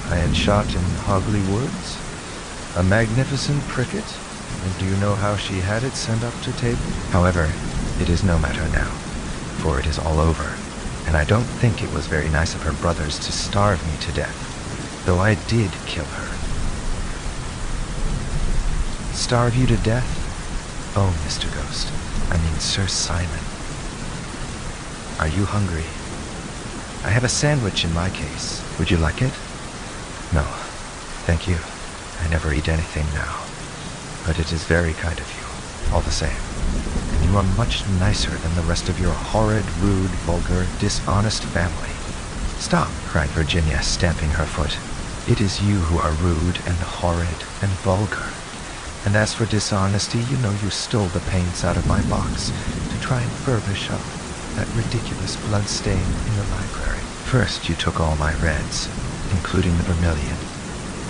I had shot in Hogley Woods, a magnificent pricket, and do you know how she had it sent up to table? However, it is no matter now, for it is all over, and I don't think it was very nice of her brothers to starve me to death, though I did kill her. Starve you to death? Oh, Mr. Ghost, I mean Sir Simon. Are you hungry? I have a sandwich in my case. Would you like it? No, thank you. I never eat anything now. But it is very kind of you, all the same. And you are much nicer than the rest of your horrid, rude, vulgar, dishonest family. Stop, cried Virginia, stamping her foot. It is you who are rude and horrid and vulgar. And as for dishonesty, you know you stole the paints out of my box to try and furbish up that ridiculous blood stain in the library. First you took all my reds, including the vermilion,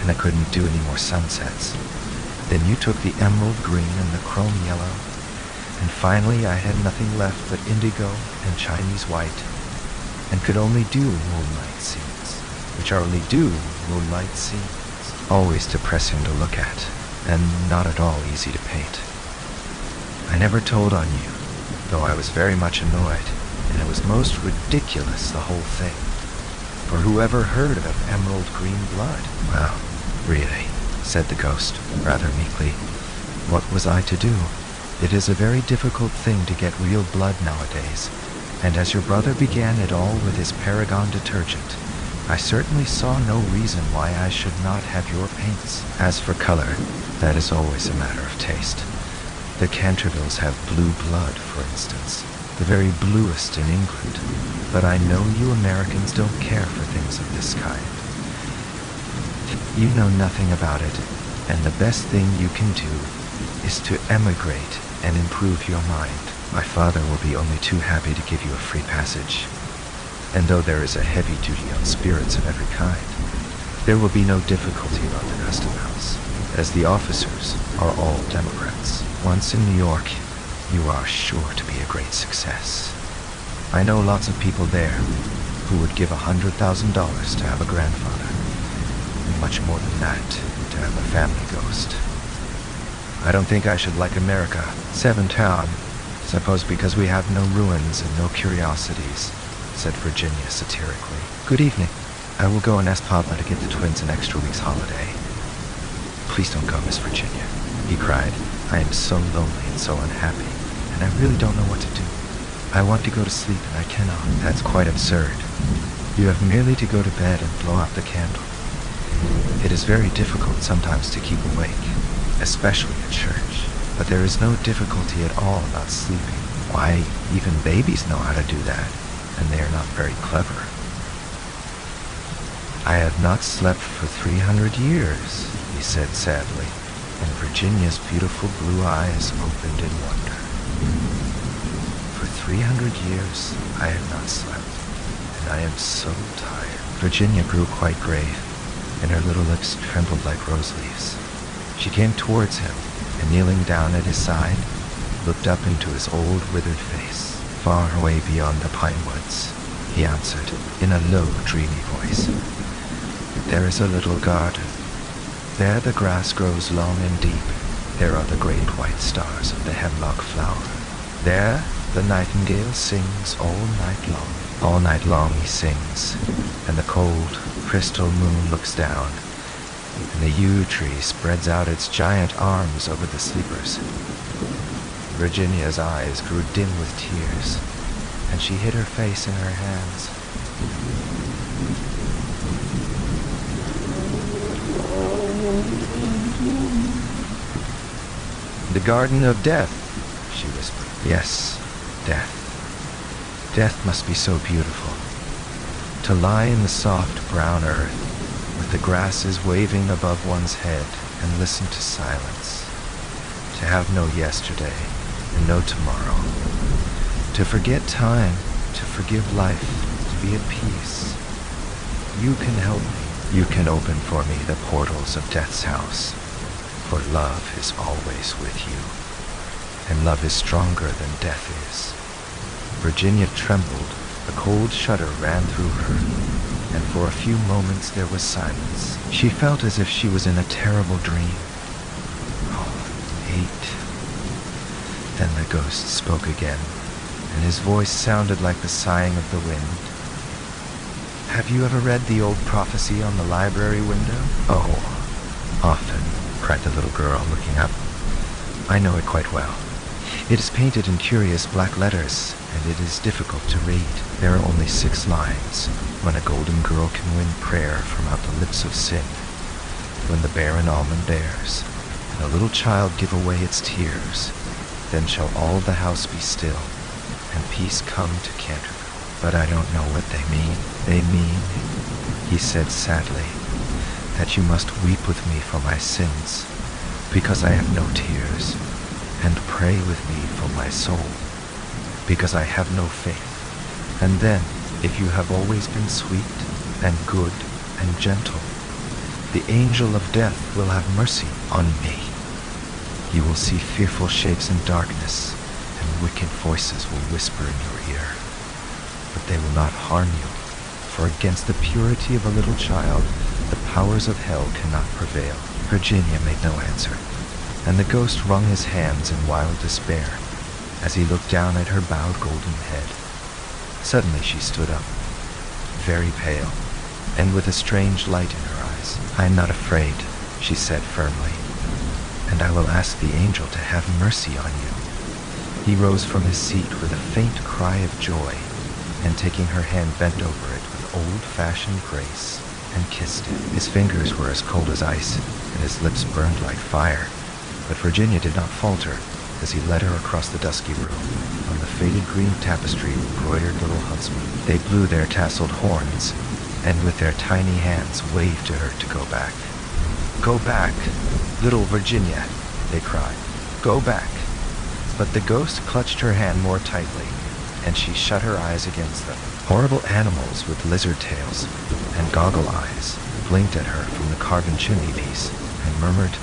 and I couldn't do any more sunsets. Then you took the emerald green and the chrome yellow, and finally I had nothing left but indigo and Chinese white, and could only do moonlight scenes, which are only do moonlight scenes, always depressing to look at, and not at all easy to paint. I never told on you, though I was very much annoyed, and it was most ridiculous, the whole thing. For whoever heard of emerald green blood? Well, really, said the ghost, rather meekly. What was I to do? It is a very difficult thing to get real blood nowadays, and as your brother began it all with his Paragon detergent, I certainly saw no reason why I should not have your paints. As for color, that is always a matter of taste. The Cantervilles have blue blood, for instance, the very bluest in England, but I know you Americans don't care for things of this kind. You know nothing about it, and the best thing you can do is to emigrate and improve your mind. My father will be only too happy to give you a free passage, and though there is a heavy duty on spirits of every kind, there will be no difficulty about the custom house, as the officers are all Democrats. Once in New York, you are sure to be a great success. I know lots of people there who would give $100,000 to have a grandfather, and much more than that to have a family ghost. I don't think I should like America, Seven Town, suppose because we have no ruins and no curiosities, said Virginia satirically. Good evening. I will go and ask Papa to get the twins an extra week's holiday. Please don't go, Miss Virginia, he cried. I am so lonely and so unhappy, and I really don't know what to do. I want to go to sleep and I cannot. That's quite absurd. You have merely to go to bed and blow out the candle. It is very difficult sometimes to keep awake, especially at church, but there is no difficulty at all about sleeping. Why, even babies know how to do that, and they are not very clever. I have not slept for 300 years, he said sadly, and Virginia's beautiful blue eyes opened in wonder. For 300 years I have not slept, and I am so tired. Virginia grew quite grave, and her little lips trembled like rose leaves. She came towards him, and kneeling down at his side, looked up into his old withered face. Far away beyond the pine woods, he answered, in a low, dreamy voice. There is a little garden. There the grass grows long and deep. There are the great white stars of the hemlock flower. There the nightingale sings all night long. All night long he sings, and the cold, crystal moon looks down, and the yew tree spreads out its giant arms over the sleepers. Virginia's eyes grew dim with tears, and she hid her face in her hands. The Garden of Death, she whispered. Yes, death. Death must be so beautiful. To lie in the soft brown earth, with the grasses waving above one's head, and listen to silence. To have no yesterday, and no tomorrow. To forget time, to forgive life, to be at peace. You can help me. You can open for me the portals of death's house, for love is always with you, and love is stronger than death is. Virginia trembled, a cold shudder ran through her, and for a few moments there was silence. She felt as if she was in a terrible dream. Oh, 8. Then the ghost spoke again, and his voice sounded like the sighing of the wind. Have you ever read the old prophecy on the library window? Oh, often, cried the little girl, looking up. I know it quite well. It is painted in curious black letters, and it is difficult to read. There are only 6 lines. When a golden girl can win prayer from out the lips of sin, when the barren almond bears, and a little child give away its tears, then shall all the house be still, and peace come to Canterville. But I don't know what they mean. They mean, he said sadly, that you must weep with me for my sins, because I have no tears, and pray with me for my soul, because I have no faith. And then, if you have always been sweet, and good, and gentle, the angel of death will have mercy on me. You will see fearful shapes in darkness, and wicked voices will whisper in your ear. But they will not harm you, for against the purity of a little child, the powers of hell cannot prevail. Virginia made no answer, and the ghost wrung his hands in wild despair as he looked down at her bowed golden head. Suddenly she stood up, very pale, and with a strange light in her eyes. I am not afraid, she said firmly, and I will ask the angel to have mercy on you. He rose from his seat with a faint cry of joy, and taking her hand bent over it with old-fashioned grace and kissed it. His fingers were as cold as ice, and his lips burned like fire, but Virginia did not falter as he led her across the dusky room. On the faded green tapestry embroidered little huntsmen. They blew their tasseled horns, and with their tiny hands waved to her to go back. Go back, little Virginia, they cried. Go back. But the ghost clutched her hand more tightly, and she shut her eyes against them. Horrible animals with lizard tails and goggle eyes blinked at her from the carven chimney piece and murmured,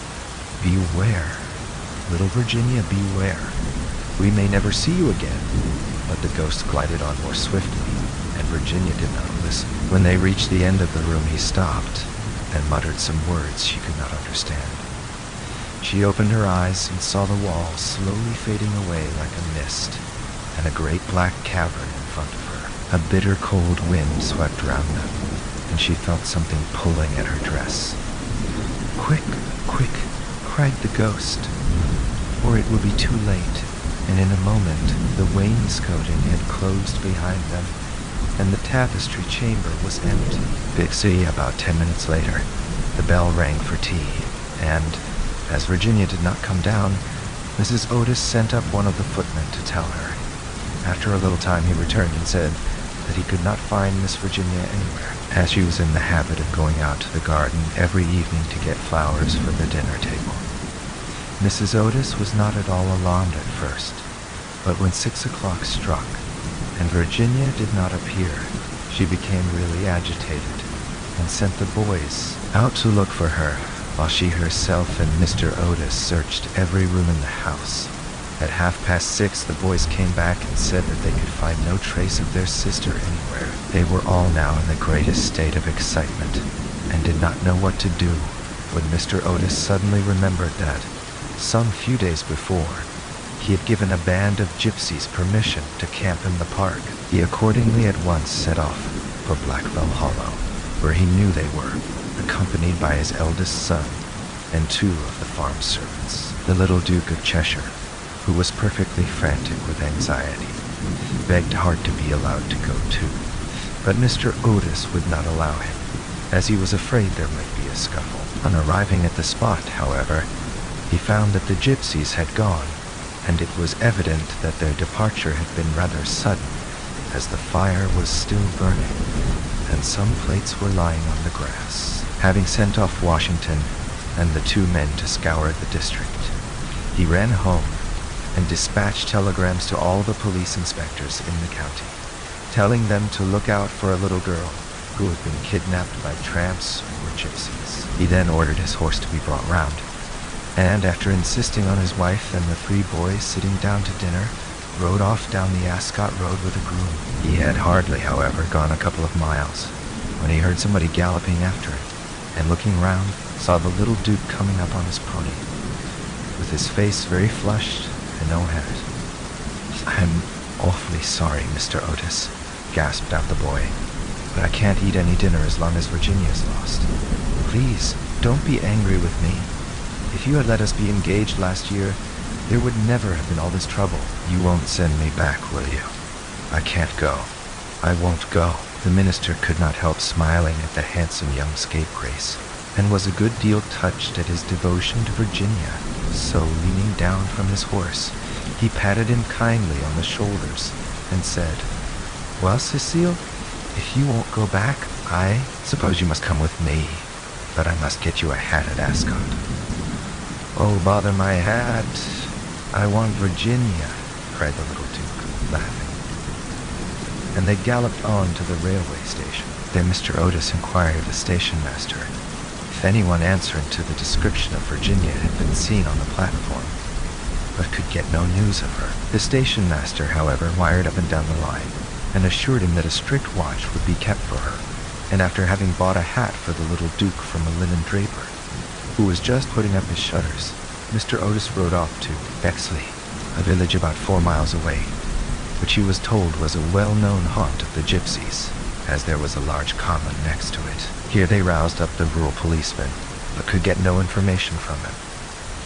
Beware, little Virginia, beware. We may never see you again. But the ghost glided on more swiftly, and Virginia did not listen. When they reached the end of the room, he stopped and muttered some words she could not understand. She opened her eyes and saw the walls slowly fading away like a mist, and a great black cavern in front of her. A bitter cold wind swept round them, and she felt something pulling at her dress. Quick, quick, cried the ghost, or it will be too late. And in a moment the wainscoting had closed behind them, and the tapestry chamber was empty. Bixby, about 10 minutes later, the bell rang for tea, and, as Virginia did not come down, Mrs. Otis sent up one of the footmen to tell her. After a little time he returned and said that he could not find Miss Virginia anywhere, as she was in the habit of going out to the garden every evening to get flowers for the dinner table. Mrs. Otis was not at all alarmed at first, but when 6 o'clock struck, and Virginia did not appear, she became really agitated, and sent the boys out to look for her, while she herself and Mr. Otis searched every room in the house. At 6:30, the boys came back and said that they could find no trace of their sister anywhere. They were all now in the greatest state of excitement, and did not know what to do, when Mr. Otis suddenly remembered that, some few days before, he had given a band of gypsies permission to camp in the park. He accordingly at once set off for Blackfell Hollow, where he knew they were, accompanied by his eldest son and 2 of the farm servants. The little Duke of Cheshire, who was perfectly frantic with anxiety, begged hard to be allowed to go too, but Mr. Otis would not allow him, as he was afraid there might be a scuffle. On arriving at the spot, however, he found that the gypsies had gone, and it was evident that their departure had been rather sudden, as the fire was still burning, and some plates were lying on the grass. Having sent off Washington and the two men to scour the district, he ran home and dispatched telegrams to all the police inspectors in the county, telling them to look out for a little girl who had been kidnapped by tramps or gypsies. He then ordered his horse to be brought round, and after insisting on his wife and the three boys sitting down to dinner, rode off down the Ascot Road with a groom. He had hardly, however, gone a couple of miles when he heard somebody galloping after him, and looking round, saw the little Duke coming up on his pony, with his face very flushed and no hat. "I'm awfully sorry, Mr. Otis," gasped out the boy, "but I can't eat any dinner as long as Virginia's lost. Please, don't be angry with me. If you had let us be engaged last year, there would never have been all this trouble." "You won't send me back, will you?" "I can't go. I won't go." The minister could not help smiling at the handsome young scapegrace, and was a good deal touched at his devotion to Virginia. So, leaning down from his horse, he patted him kindly on the shoulders and said, "Well, Cecile, if you won't go back, I suppose you must come with me, but I must get you a hat at Ascot." "Oh, bother my hat. I want Virginia," cried the little Duke, laughing. And they galloped on to the railway station. There Mr. Otis inquired of the station master if anyone answering to the description of Virginia had been seen on the platform, but could get no news of her. The station master, however, wired up and down the line, and assured him that a strict watch would be kept for her, and after having bought a hat for the little Duke from a linen draper, who was just putting up his shutters, Mr. Otis rode off to Bexley, a village about 4 miles away, which he was told was a well-known haunt of the gypsies, as there was a large common next to it. Here they roused up the rural policeman, but could get no information from him,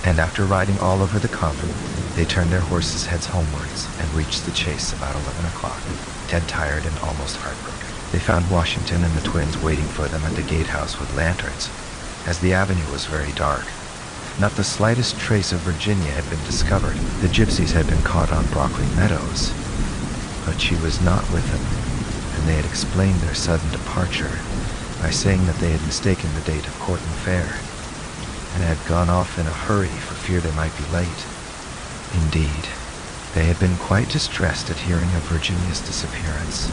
and after riding all over the common, they turned their horses' heads homewards and reached the chase about 11 o'clock, dead tired and almost heartbroken. They found Washington and the twins waiting for them at the gatehouse with lanterns, as the avenue was very dark. Not the slightest trace of Virginia had been discovered. The gypsies had been caught on Brockley Meadows, but she was not with them, and they had explained their sudden departure by saying that they had mistaken the date of Courton Fair, and had gone off in a hurry for fear they might be late. Indeed, they had been quite distressed at hearing of Virginia's disappearance,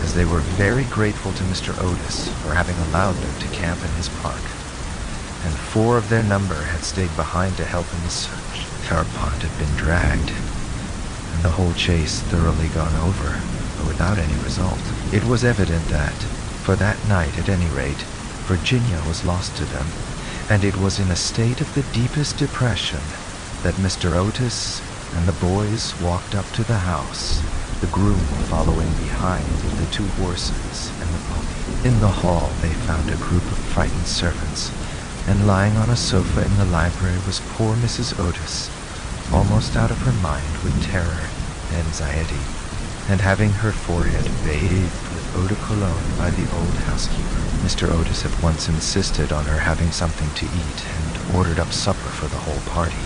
as they were very grateful to Mr. Otis for having allowed them to camp in his park, and 4 of their number had stayed behind to help in the search. Farpont had been dragged, and the whole chase thoroughly gone over, but without any result. It was evident that, for that night at any rate, Virginia was lost to them, and it was in a state of the deepest depression that Mr. Otis and the boys walked up to the house, the groom following behind with the 2 horses and the pony. In the hall they found a group of frightened servants, and lying on a sofa in the library was poor Mrs. Otis, almost out of her mind with terror and anxiety, and having her forehead bathed with eau de cologne by the old housekeeper. Mr. Otis at once insisted on her having something to eat, and ordered up supper for the whole party.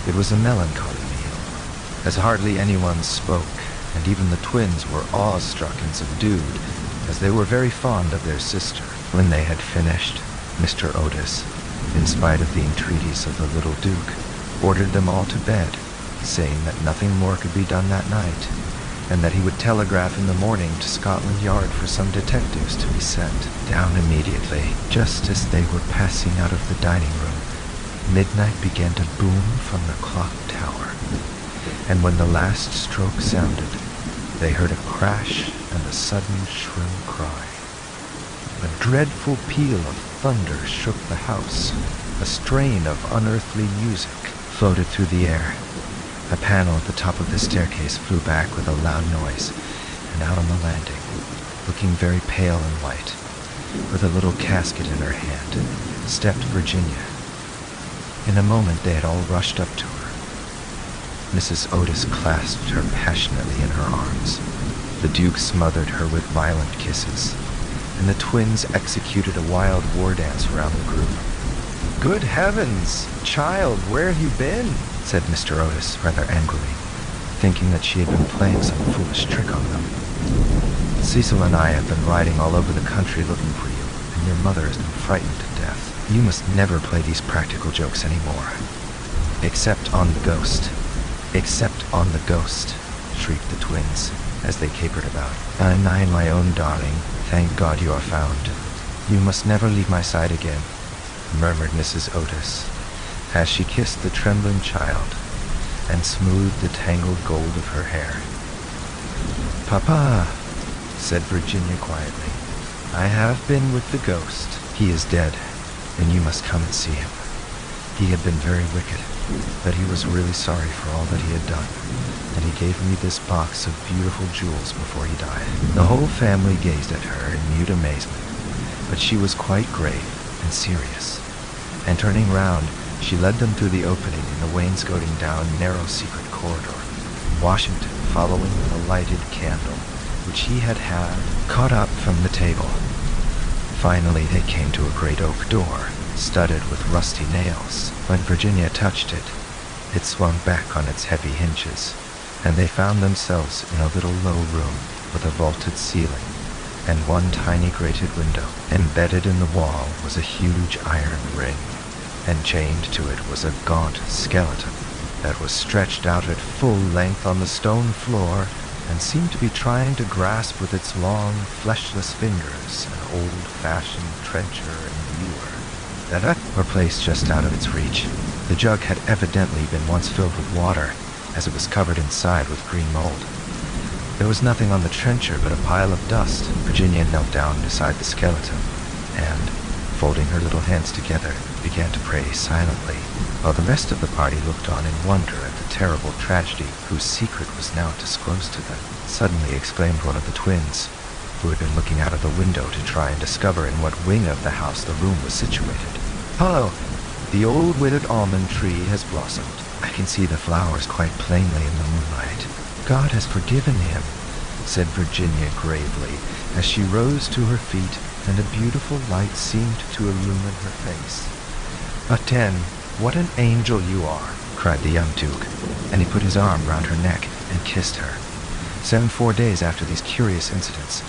It was a melancholy meal, as hardly anyone spoke, and even the twins were awestruck and subdued, as they were very fond of their sister. When they had finished, Mr. Otis, in spite of the entreaties of the little Duke, ordered them all to bed, saying that nothing more could be done that night, and that he would telegraph in the morning to Scotland Yard for some detectives to be sent down immediately. Just as they were passing out of the dining room, midnight began to boom from the clock tower, and when the last stroke sounded, they heard a crash and a sudden shrill cry. A dreadful peal of thunder shook the house. A strain of unearthly music floated through the air. A panel at the top of the staircase flew back with a loud noise, and out on the landing, looking very pale and white, with a little casket in her hand, stepped Virginia. In a moment they had all rushed up to her. Mrs. Otis clasped her passionately in her arms. The Duke smothered her with violent kisses, and the twins executed a wild war dance around the group. Good heavens, child, where have you been? Said Mr. Otis rather angrily, thinking that she had been playing some foolish trick on them. Cecil and I have been riding all over the country looking for you, and your mother has been frightened to death. You must never play these practical jokes anymore. Except on the ghost. Except on the ghost, shrieked the twins, as they capered about. Nine, my own darling, thank God you are found. You must never leave my side again, murmured Mrs. Otis, as she kissed the trembling child and smoothed the tangled gold of her hair. Papa, said Virginia quietly, I have been with the ghost. He is dead, and you must come and see him. He had been very wicked, but he was really sorry for all that he had done, and he gave me this box of beautiful jewels before he died. The whole family gazed at her in mute amazement, but she was quite grave and serious, and turning round, she led them through the opening in the wainscoting down narrow secret corridor, Washington following with a lighted candle, which he had caught up from the table. Finally they came to a great oak door, studded with rusty nails. When Virginia touched it, it swung back on its heavy hinges, and they found themselves in a little low room with a vaulted ceiling and one tiny grated window. Embedded in the wall was a huge iron ring, and chained to it was a gaunt skeleton that was stretched out at full length on the stone floor and seemed to be trying to grasp with its long, fleshless fingers an old-fashioned trencher and ewer that were placed just out of its reach. The jug had evidently been once filled with water, as it was covered inside with green mold. There was nothing on the trencher but a pile of dust. Virginia knelt down beside the skeleton and, folding her little hands together, began to pray silently, while the rest of the party looked on in wonder at the terrible tragedy whose secret was now disclosed to them. Suddenly exclaimed one of the twins, who had been looking out of the window to try and discover in what wing of the house the room was situated. Hello! The old withered almond tree has blossomed. I can see the flowers quite plainly in the moonlight. God has forgiven him, said Virginia gravely, as she rose to her feet and a beautiful light seemed to illumine her face. Aten, what an angel you are, cried the young duke, and he put his arm round her neck and kissed her. 4 days after these curious incidents,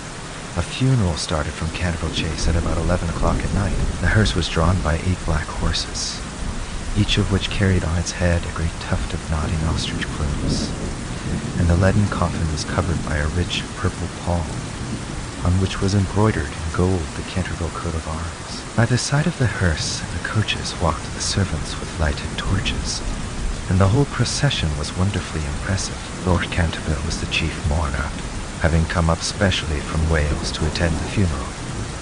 a funeral started from Canterville Chase at about 11 o'clock at night. The hearse was drawn by 8 black horses, each of which carried on its head a great tuft of nodding ostrich plumes, and the leaden coffin was covered by a rich purple pall, on which was embroidered in gold the Canterville coat of arms. By the side of the hearse and the coaches walked the servants with lighted torches, and the whole procession was wonderfully impressive. Lord Canterville was the chief mourner, having come up specially from Wales to attend the funeral,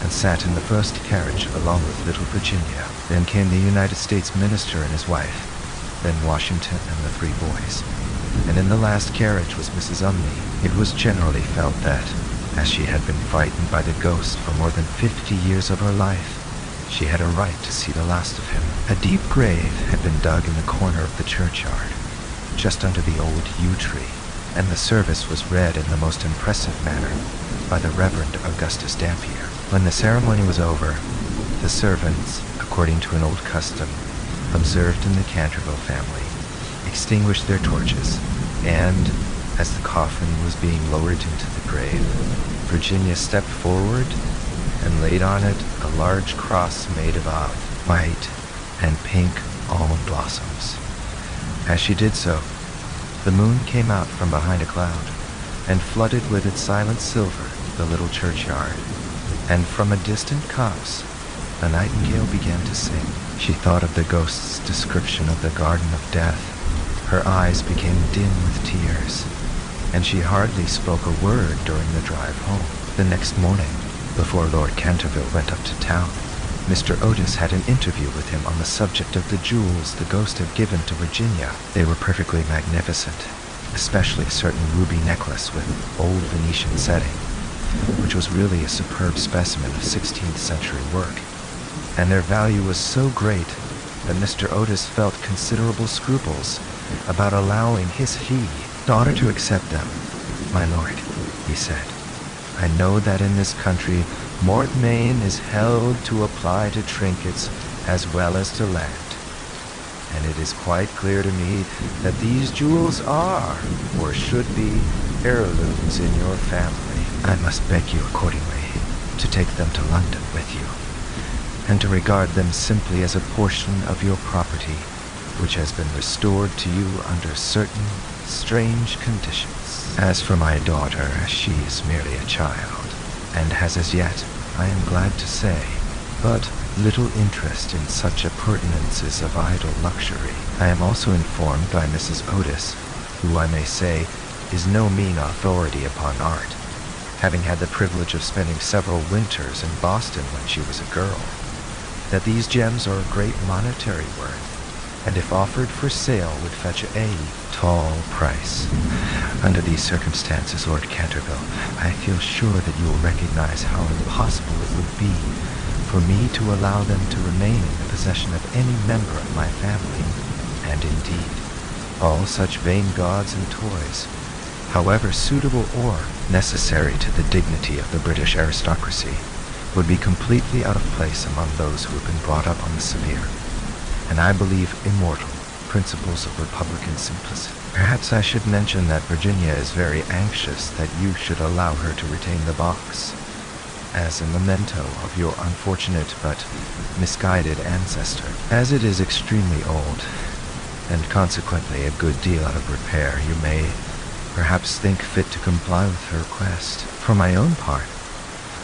and sat in the first carriage along with little Virginia. Then came the United States minister and his wife, then Washington and the 3 boys, and in the last carriage was Mrs. Umney. It was generally felt that, as she had been frightened by the ghost for more than 50 years of her life, she had a right to see the last of him. A deep grave had been dug in the corner of the churchyard, just under the old yew tree, and the service was read in the most impressive manner by the Reverend Augustus Dampier. When the ceremony was over, the servants, according to an old custom observed in the Canterville family, extinguished their torches, and, as the coffin was being lowered into the grave, Virginia stepped forward and laid on it a large cross made of white and pink almond blossoms. As she did so, the moon came out from behind a cloud and flooded with its silent silver the little churchyard, and from a distant copse a nightingale began to sing. She thought of the ghost's description of the Garden of Death. Her eyes became dim with tears, and she hardly spoke a word during the drive home. The next morning, before Lord Canterville went up to town, Mr. Otis had an interview with him on the subject of the jewels the ghost had given to Virginia. They were perfectly magnificent, especially a certain ruby necklace with old Venetian setting, which was really a superb specimen of 16th century work, and their value was so great that Mr. Otis felt considerable scruples about allowing his fee. In order to accept them, my lord, he said, I know that in this country mortmain is held to apply to trinkets as well as to land. And it is quite clear to me that these jewels are, or should be, heirlooms in your family. I must beg you accordingly to take them to London with you, and to regard them simply as a portion of your property, which has been restored to you under certain strange conditions. As for my daughter, she is merely a child, and has as yet, I am glad to say, but little interest in such appurtenances of idle luxury. I am also informed by Mrs. Otis, who I may say is no mean authority upon art, having had the privilege of spending several winters in Boston when she was a girl, that these gems are of great monetary worth, and if offered for sale would fetch a tall price. Under these circumstances, Lord Canterville, I feel sure that you will recognize how impossible it would be for me to allow them to remain in the possession of any member of my family, and indeed, all such vain gauds and toys, however suitable or necessary to the dignity of the British aristocracy, would be completely out of place among those who have been brought up on the severe, and I believe immortal, principles of republican simplicity. Perhaps I should mention that Virginia is very anxious that you should allow her to retain the box, as a memento of your unfortunate but misguided ancestor. As it is extremely old, and consequently a good deal out of repair, you may perhaps think fit to comply with her request. For my own part,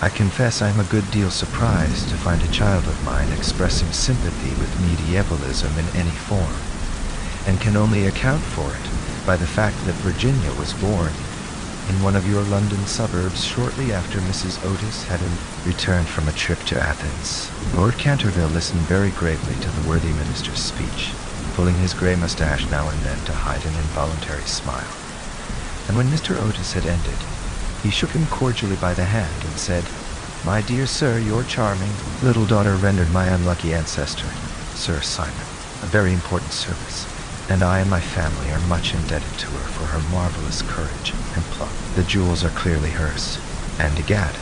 I confess I am a good deal surprised to find a child of mine expressing sympathy with medievalism in any form, and can only account for it by the fact that Virginia was born in one of your London suburbs shortly after Mrs. Otis had returned from a trip to Athens. Lord Canterville listened very gravely to the worthy minister's speech, pulling his grey moustache now and then to hide an involuntary smile. And when Mr. Otis had ended, he shook him cordially by the hand and said, "My dear sir, your charming little daughter rendered my unlucky ancestor, Sir Simon, a very important service, and I and my family are much indebted to her for her marvelous courage and pluck. The jewels are clearly hers, and egad,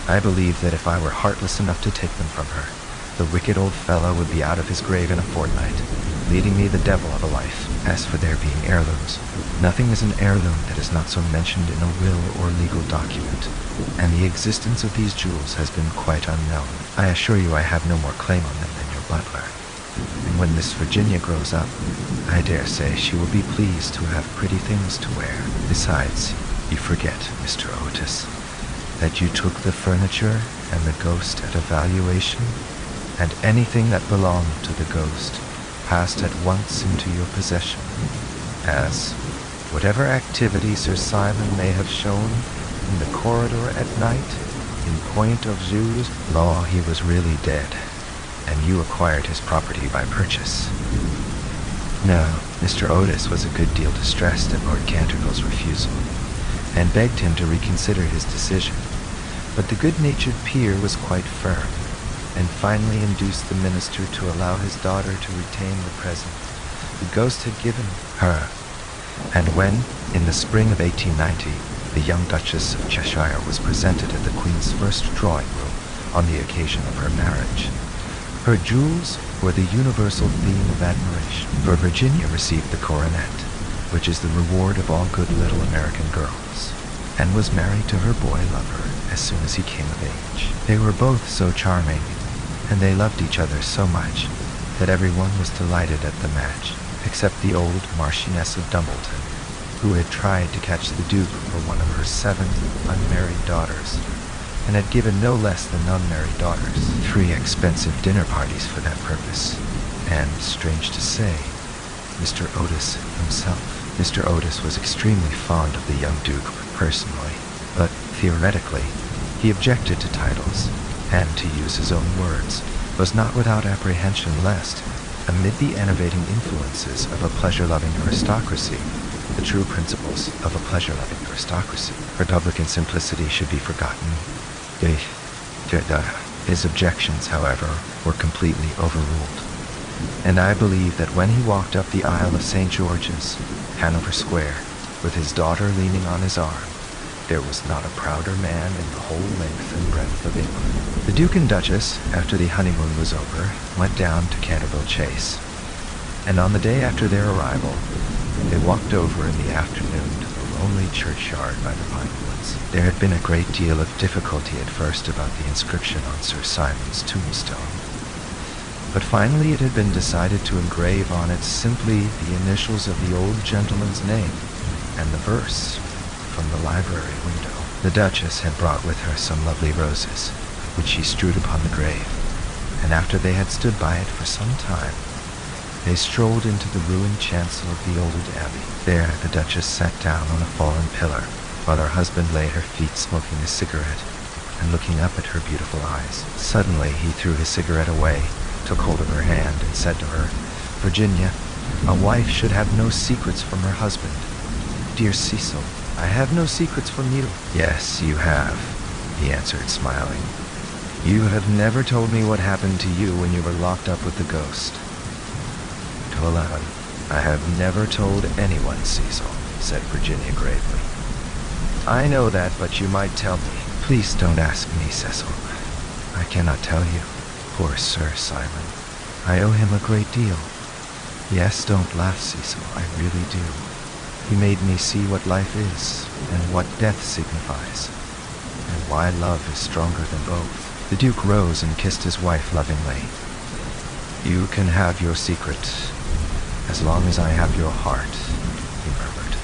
I believe that if I were heartless enough to take them from her, the wicked old fellow would be out of his grave in a fortnight, leading me the devil of a life. As for their being heirlooms, nothing is an heirloom that is not so mentioned in a will or legal document, and the existence of these jewels has been quite unknown. I assure you I have no more claim on them than your butler. And when Miss Virginia grows up, I dare say she will be pleased to have pretty things to wear. Besides, you forget, Mr. Otis, that you took the furniture and the ghost at a valuation, and anything that belonged to the ghost passed at once into your possession, as whatever activity Sir Simon may have shown in the corridor at night, in point of Zoo's law he was really dead, and you acquired his property by purchase. No, Mr. Otis was a good deal distressed at Lord Canterville's refusal, and begged him to reconsider his decision, but the good-natured peer was quite firm, and finally induced the minister to allow his daughter to retain the present the ghost had given her. And when, in the spring of 1890, the young Duchess of Cheshire was presented at the Queen's first drawing room on the occasion of her marriage, her jewels were the universal theme of admiration, for Virginia received the coronet, which is the reward of all good little American girls, and was married to her boy lover as soon as he came of age. They were both so charming, and they loved each other so much, that everyone was delighted at the match, except the old Marchioness of Dumbleton, who had tried to catch the Duke for one of her 7 unmarried daughters, and had given no less than unmarried daughters 3 expensive dinner parties for that purpose, and, strange to say, Mr. Otis himself. Mr. Otis was extremely fond of the young Duke personally, but theoretically, he objected to titles, and, to use his own words, was not without apprehension lest, amid the enervating influences of a pleasure-loving aristocracy, the true principles of a pleasure-loving aristocracy, republican simplicity should be forgotten. His objections, however, were completely overruled, and I believe that when he walked up the aisle of St. George's, Hanover Square, with his daughter leaning on his arm, There was not a prouder man in the whole length and breadth of England. The Duke and Duchess, after the honeymoon was over, went down to Canterville Chase, and on the day after their arrival, they walked over in the afternoon to the lonely churchyard by the pine woods. There had been a great deal of difficulty at first about the inscription on Sir Simon's tombstone, but finally it had been decided to engrave on it simply the initials of the old gentleman's name and the verse from the library window. The Duchess had brought with her some lovely roses, which she strewed upon the grave, and after they had stood by it for some time, they strolled into the ruined chancel of the old abbey. There the Duchess sat down on a fallen pillar, while her husband lay at her feet smoking a cigarette and looking up at her beautiful eyes. Suddenly he threw his cigarette away, took hold of her hand, and said to her, "Virginia, a wife should have no secrets from her husband. Dear Cecil, I have no secrets from you." "Yes, you have," he answered, smiling. "You have never told me what happened to you when you were locked up with the ghost." "To 11. I have never told anyone, Cecil," said Virginia gravely. "I know that, but you might tell me." "Please don't ask me, Cecil. I cannot tell you. Poor Sir Simon. I owe him a great deal. Yes, don't laugh, Cecil, I really do. He made me see what life is, and what death signifies, and why love is stronger than both." The Duke rose and kissed his wife lovingly. "You can have your secret, as long as I have your heart," he murmured.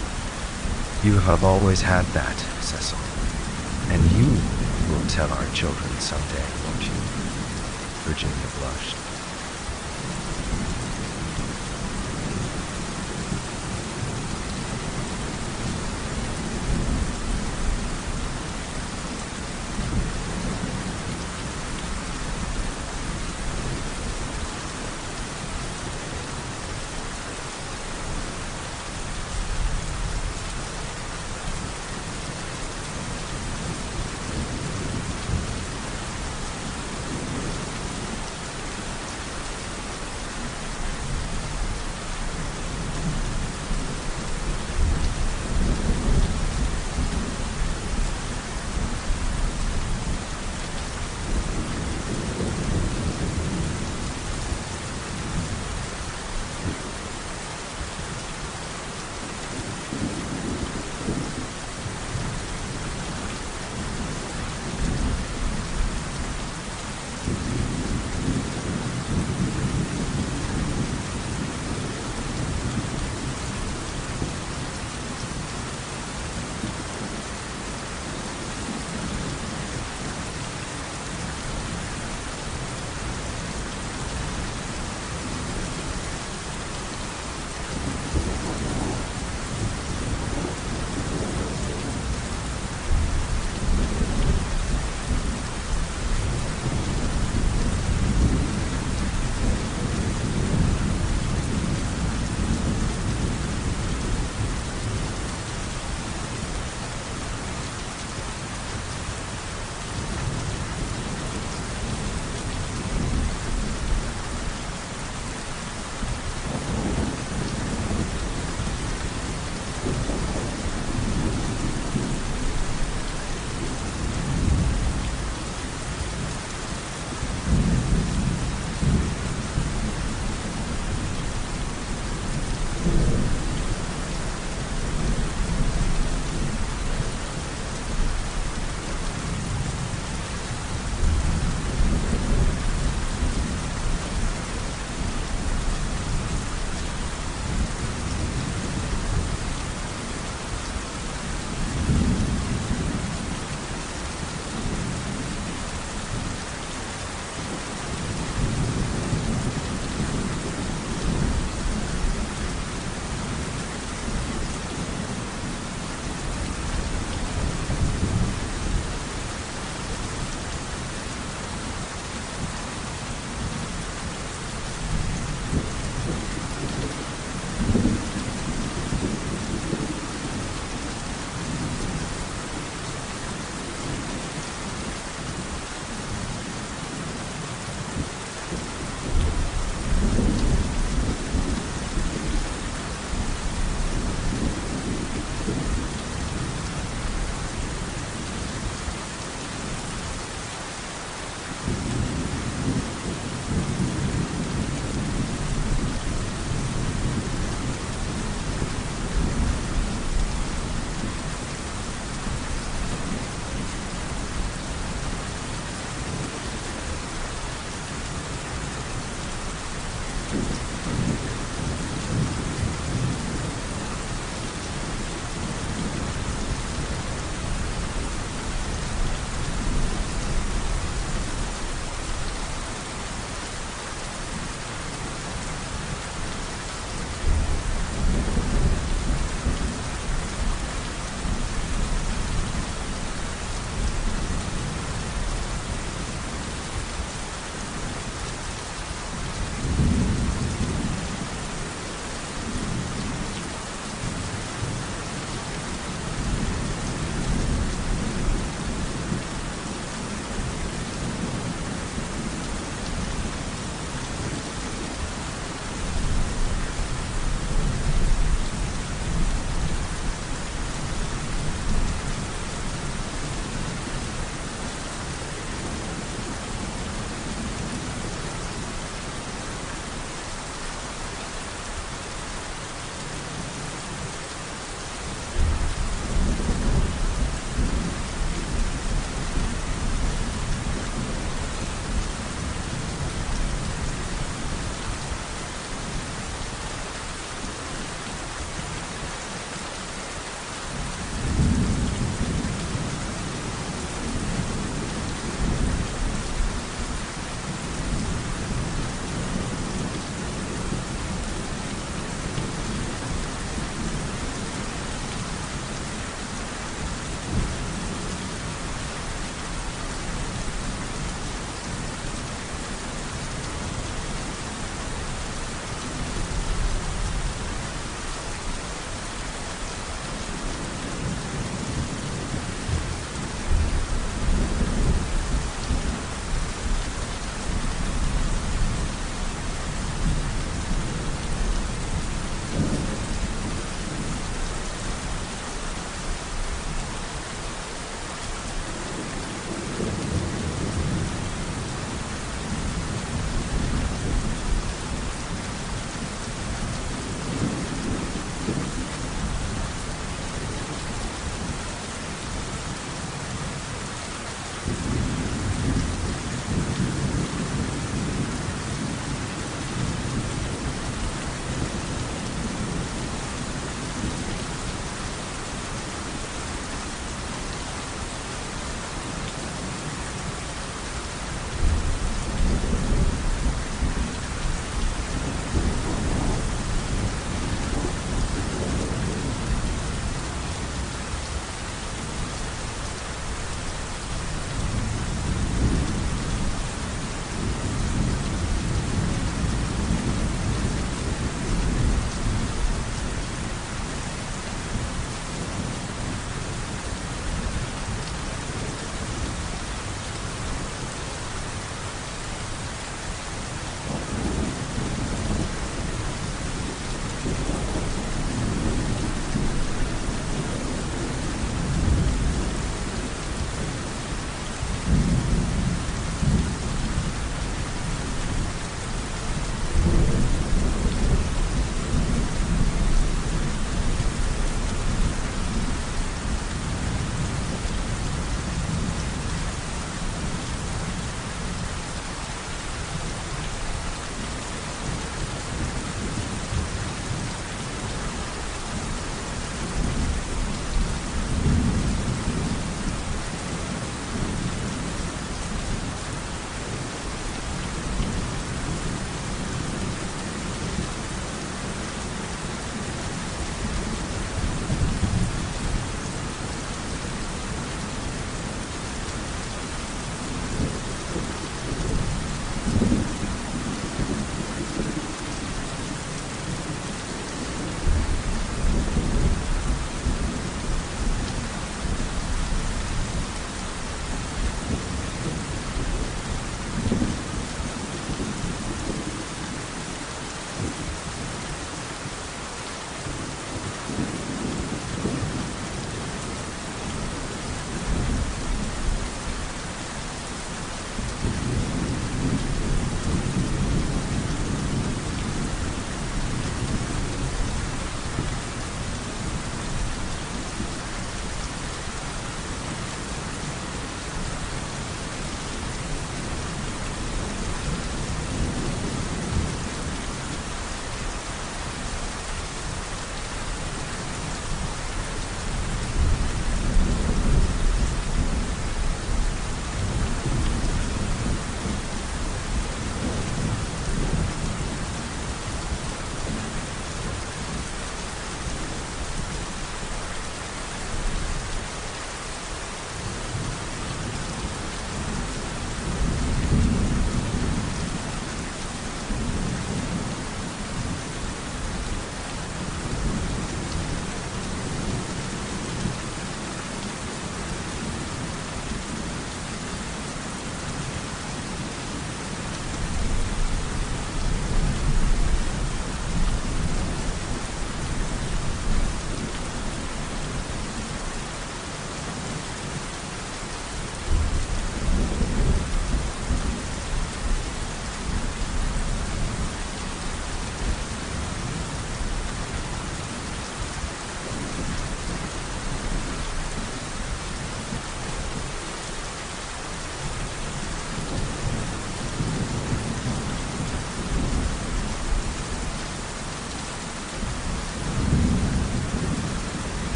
"You have always had that, Cecil, and you will tell our children someday, won't you?" Virginia blushed.